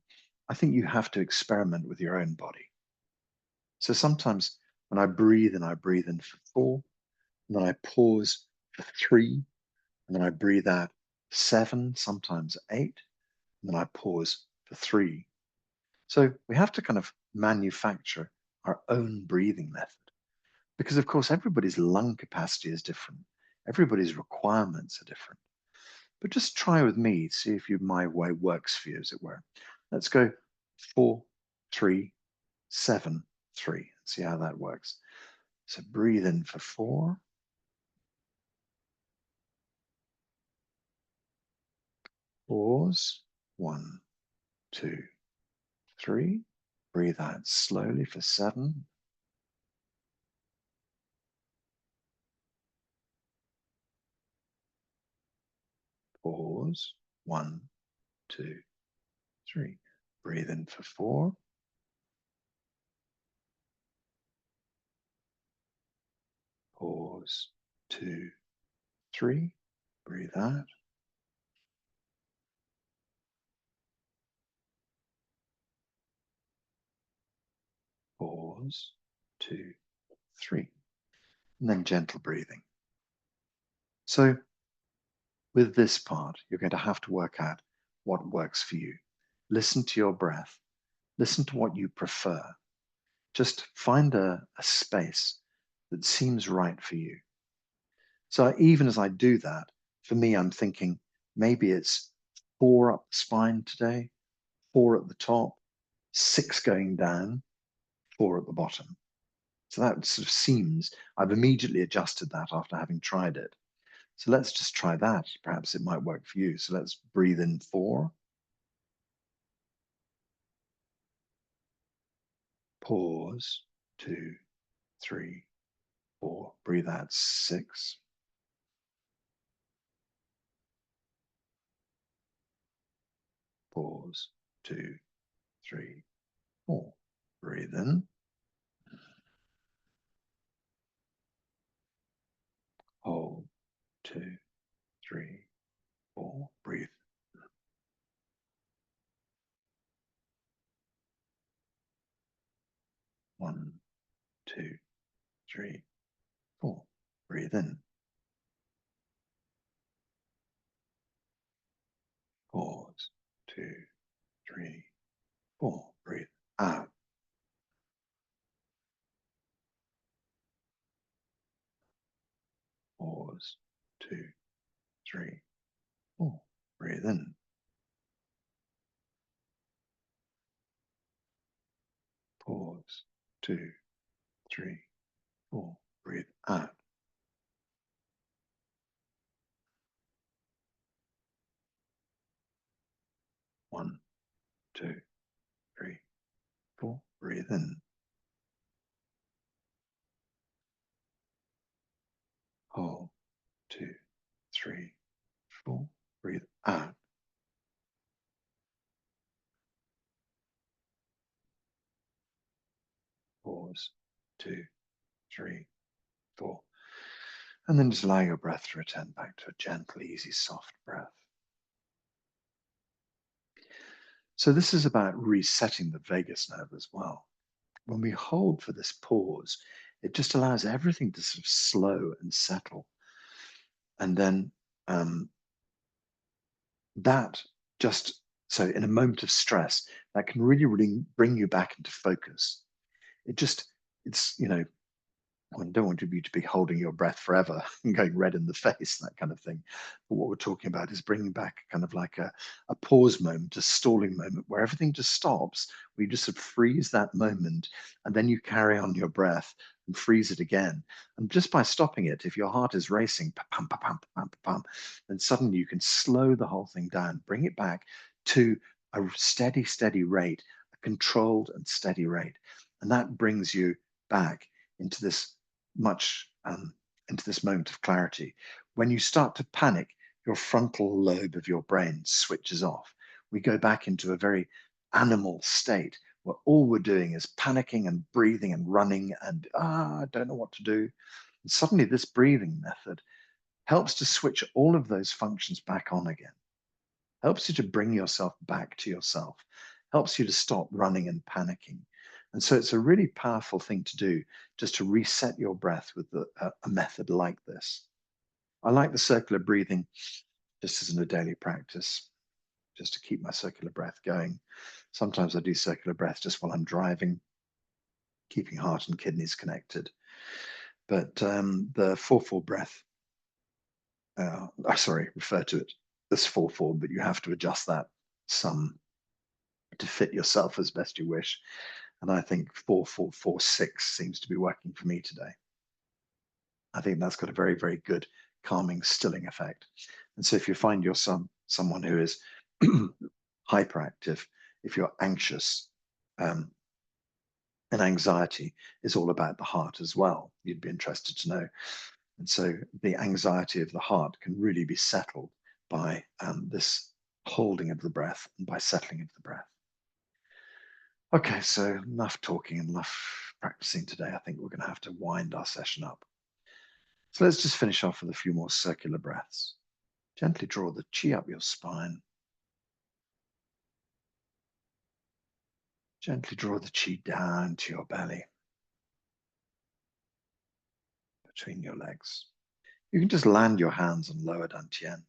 I think you have to experiment with your own body. So sometimes when I breathe in for 4, and then I pause for 3, and then I breathe out 7, sometimes 8, and then I pause for 3. So we have to kind of manufacture our own breathing method, because of course everybody's lung capacity is different. Everybody's requirements are different. But just try with me, see if my way works for you, as it were. Let's go 4, 3, 7, 3. See how that works. So breathe in for 4. Pause. 1, 2, 3. Breathe out slowly for 7. Pause. 1, 2, 3. Breathe in for 4. Pause. 2, 3. Breathe out. Pause. 2, 3. And then gentle breathing. So with this part, you're going to have to work out what works for you. Listen to your breath. Listen to what you prefer. Just find a space that seems right for you. So even as I do that, for me, I'm thinking maybe it's 4 up the spine today, 4 at the top, 6 going down, 4 at the bottom. So that sort of seems, I've immediately adjusted that after having tried it. So let's just try that. Perhaps it might work for you. So let's breathe in 4. Pause. 2, 3, 4. Breathe out 6. Pause. 2, 3, 4. Breathe in. Hold. 2, 3, 4. Breathe. 1, 2, 3, 4. Breathe in. Pause. 2, 3, 4. Breathe out. Pause. 2, 3, 4. Breathe in. Pause. 2, 3, 4. Breathe out. One, 2, 3, 4. Breathe in. Hold. 2, 3, 4. Breathe out. Pause. 2, 3, 4. And then just allow your breath to return back to a gentle, easy, soft breath. So this is about resetting the vagus nerve as well. When we hold for this pause, it just allows everything to sort of slow and settle. And then that just, so in a moment of stress, that can really, really bring you back into focus. It's, you know, I don't want you to be holding your breath forever and going red in the face, that kind of thing. But what we're talking about is bringing back kind of like a pause moment, a stalling moment where everything just stops, where you just sort of freeze that moment, and then you carry on your breath and freeze it again. And just by stopping it, if your heart is racing, pa-pum, pa-pum, pa-pum, pa-pum, then suddenly you can slow the whole thing down, bring it back to a steady, steady rate, a controlled and steady rate. And that brings you back into this into this moment of clarity. When you start to panic, your frontal lobe of your brain switches off. We go back into a very animal state where all we're doing is panicking and breathing and running and, I don't know what to do. And suddenly this breathing method helps to switch all of those functions back on again, helps you to bring yourself back to yourself, helps you to stop running and panicking. And so it's a really powerful thing to do, just to reset your breath with a method like this. I like the circular breathing just as in a daily practice, just to keep my circular breath going. Sometimes I do circular breath just while I'm driving, keeping heart and kidneys connected. But the 4-4 breath, refer to it as 4-4, but you have to adjust that some to fit yourself as best you wish. And I think 4-4-4-6 seems to be working for me today. I think that's got a very, very good calming, stilling effect. And so if you find you're someone who is hyperactive, if you're anxious, and anxiety is all about the heart as well, you'd be interested to know. And so the anxiety of the heart can really be settled by this holding of the breath and by settling of the breath. Okay, so enough talking and enough practicing today. I think we're going to have to wind our session up. So let's just finish off with a few more circular breaths. Gently draw the chi up your spine. Gently draw the chi down to your belly, between your legs. You can just land your hands on lower dantian.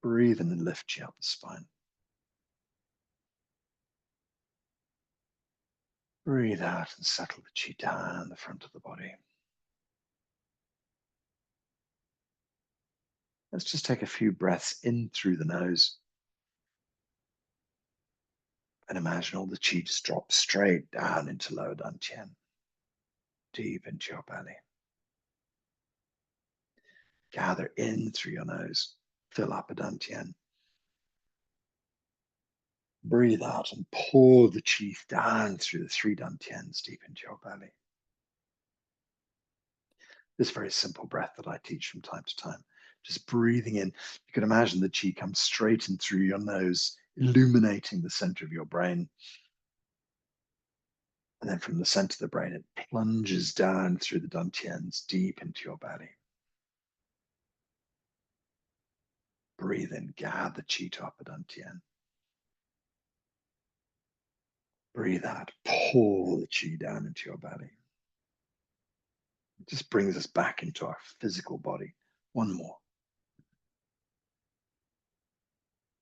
Breathe in and lift chi up the spine. Breathe out and settle the chi down the front of the body. Let's just take a few breaths in through the nose. And imagine all the chi just drop straight down into lower dantian, deep into your belly. Gather in through your nose, fill upper dantian. Breathe out and pour the chi down through the 3 dantians deep into your belly. This very simple breath that I teach from time to time, just breathing in. You can imagine the chi comes straight in through your nose, illuminating the center of your brain. And then from the center of the brain, it plunges down through the dantians deep into your belly. Breathe in, gather chi to upper dantian. Breathe out, pour the chi down into your belly. It just brings us back into our physical body. One more.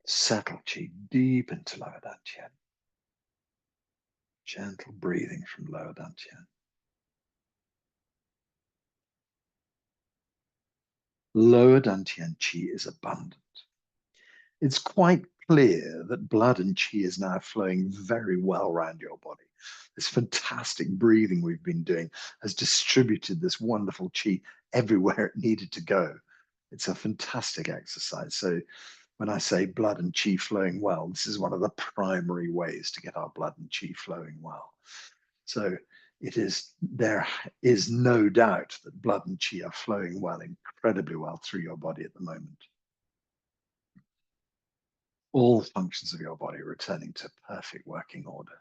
Settle chi deep into lower dantian. Gentle breathing from lower dantian. Lower dantian chi is abundant. It's quite clear that blood and chi is now flowing very well around your body. This fantastic breathing we've been doing has distributed this wonderful chi everywhere it needed to go. It's a fantastic exercise. So when I say blood and chi flowing well, this is one of the primary ways to get our blood and chi flowing well. So there is no doubt that blood and chi are flowing well, incredibly well through your body at the moment. All functions of your body returning to perfect working order.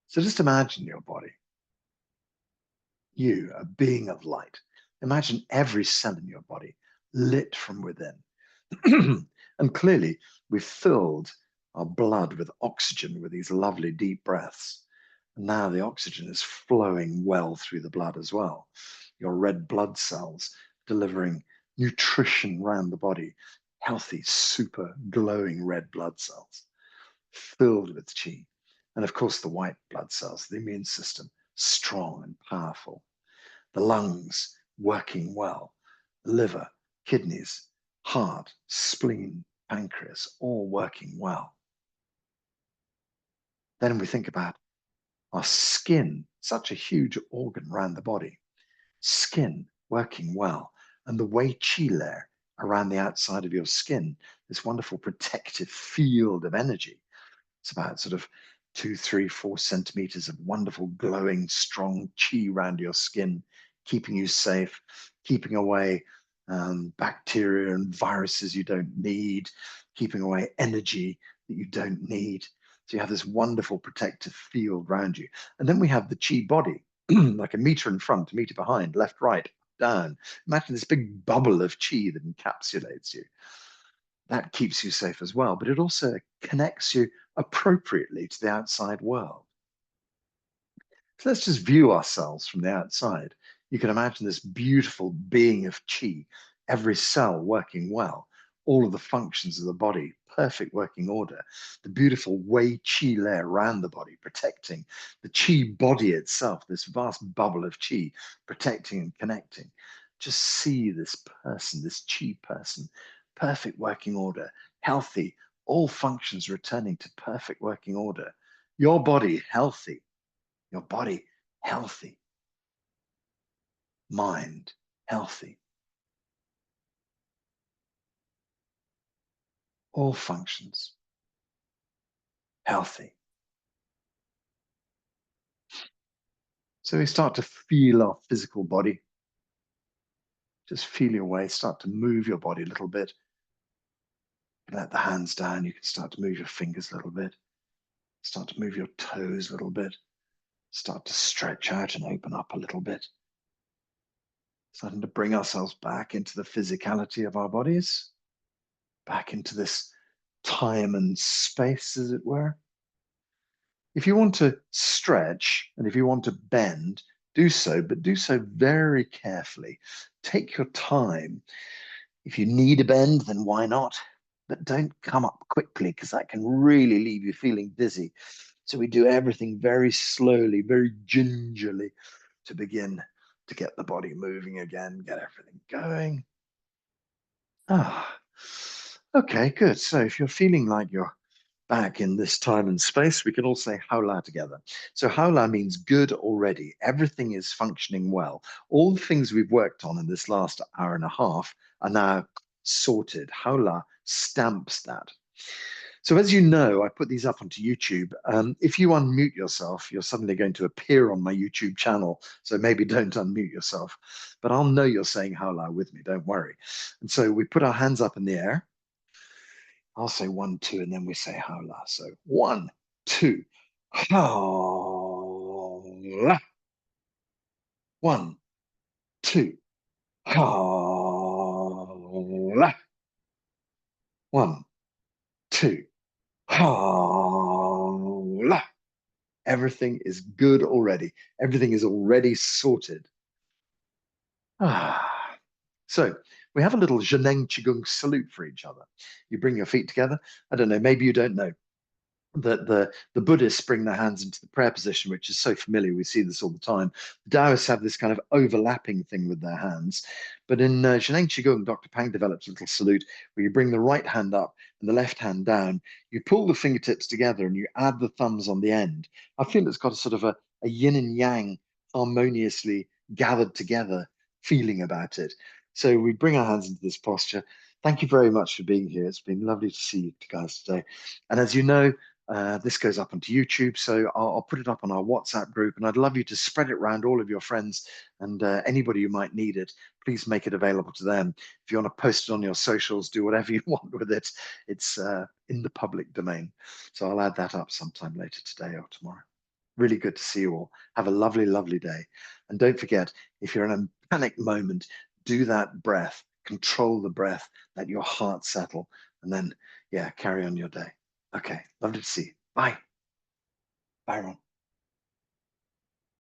So just imagine your body. You, a being of light. Imagine every cell in your body lit from within. And clearly, we've filled our blood with oxygen with these lovely deep breaths. And now the oxygen is flowing well through the blood as well. Your red blood cells delivering nutrition around the body, healthy, super glowing red blood cells filled with qi. And of course, the white blood cells, the immune system, strong and powerful. The lungs working well, the liver, kidneys, heart, spleen, pancreas, all working well. Then we think about our skin, such a huge organ around the body, skin working well, and the Wei Qi layer around the outside of your skin, this wonderful protective field of energy. It's about sort of 2, 3, 4 centimeters of wonderful, glowing, strong qi around your skin, keeping you safe, keeping away bacteria and viruses you don't need, keeping away energy that you don't need. So you have this wonderful protective field around you. And then we have the qi body, like a meter in front, a meter behind, left, right, down. Imagine this big bubble of qi that encapsulates you. That keeps you safe as well, but it also connects you appropriately to the outside world. So let's just view ourselves from the outside. You can imagine this beautiful being of qi, every cell working well, all of the functions of the body, perfect working order, the beautiful Wei Qi layer around the body, protecting the qi body itself, this vast bubble of qi, protecting and connecting. Just see this person, this qi person, perfect working order, healthy, all functions returning to perfect working order. Your body healthy, your body healthy, mind healthy, all functions healthy. So we start to feel our physical body. Just feel your way, start to move your body a little bit. Let the hands down, you can start to move your fingers a little bit. Start to move your toes a little bit. Start to stretch out and open up a little bit. Starting to bring ourselves back into the physicality of our bodies, back into this time and space, as it were. If you want to stretch and if you want to bend, do so, but do so very carefully. Take your time. If you need a bend, then why not? But don't come up quickly because that can really leave you feeling dizzy. So we do everything very slowly, very gingerly to begin to get the body moving again, get everything going. Okay, good. So if you're feeling like you're back in this time and space, we can all say 𝐸𝐿 together. So 𝐸𝐿 means good already. Everything is functioning well. All the things we've worked on in this last hour and a half are now sorted. 𝐸𝐿 stamps that. So as you know, I put these up onto YouTube. If you unmute yourself, you're suddenly going to appear on my YouTube channel. So maybe don't unmute yourself, but I'll know you're saying 𝐸𝐿 with me, don't worry. And so we put our hands up in the air. I'll say 1, 2, and then we say 𝐸𝐿. So 1, 2, 𝐸𝐿. 1, 2, 𝐸𝐿. 1, 2, 𝐸𝐿. Everything is good already. Everything is already sorted. So we have a little 𝐸𝐸 Qigong salute for each other. You bring your feet together. I don't know, maybe you don't know that the Buddhists bring their hands into the prayer position, which is so familiar. We see this all the time. The Taoists have this kind of overlapping thing with their hands. But in 𝐸𝐸 Qigong, Dr. Pang develops a little salute where you bring the right hand up and the left hand down. You pull the fingertips together and you add the thumbs on the end. I feel it's got a sort of a yin and yang harmoniously gathered together feeling about it. So we bring our hands into this posture. Thank you very much for being here. It's been lovely to see you guys today. And as you know, this goes up onto YouTube, so I'll put it up on our WhatsApp group, and I'd love you to spread it around all of your friends and anybody who might need it. Please make it available to them. If you want to post it on your socials, do whatever you want with it. It's in the public domain. So I'll add that up sometime later today or tomorrow. Really good to see you all. Have a lovely, lovely day. And don't forget, if you're in a panic moment, do that breath, control the breath, let your heart settle, and then, yeah, carry on your day. Okay, lovely to see you. Bye. Bye, everyone.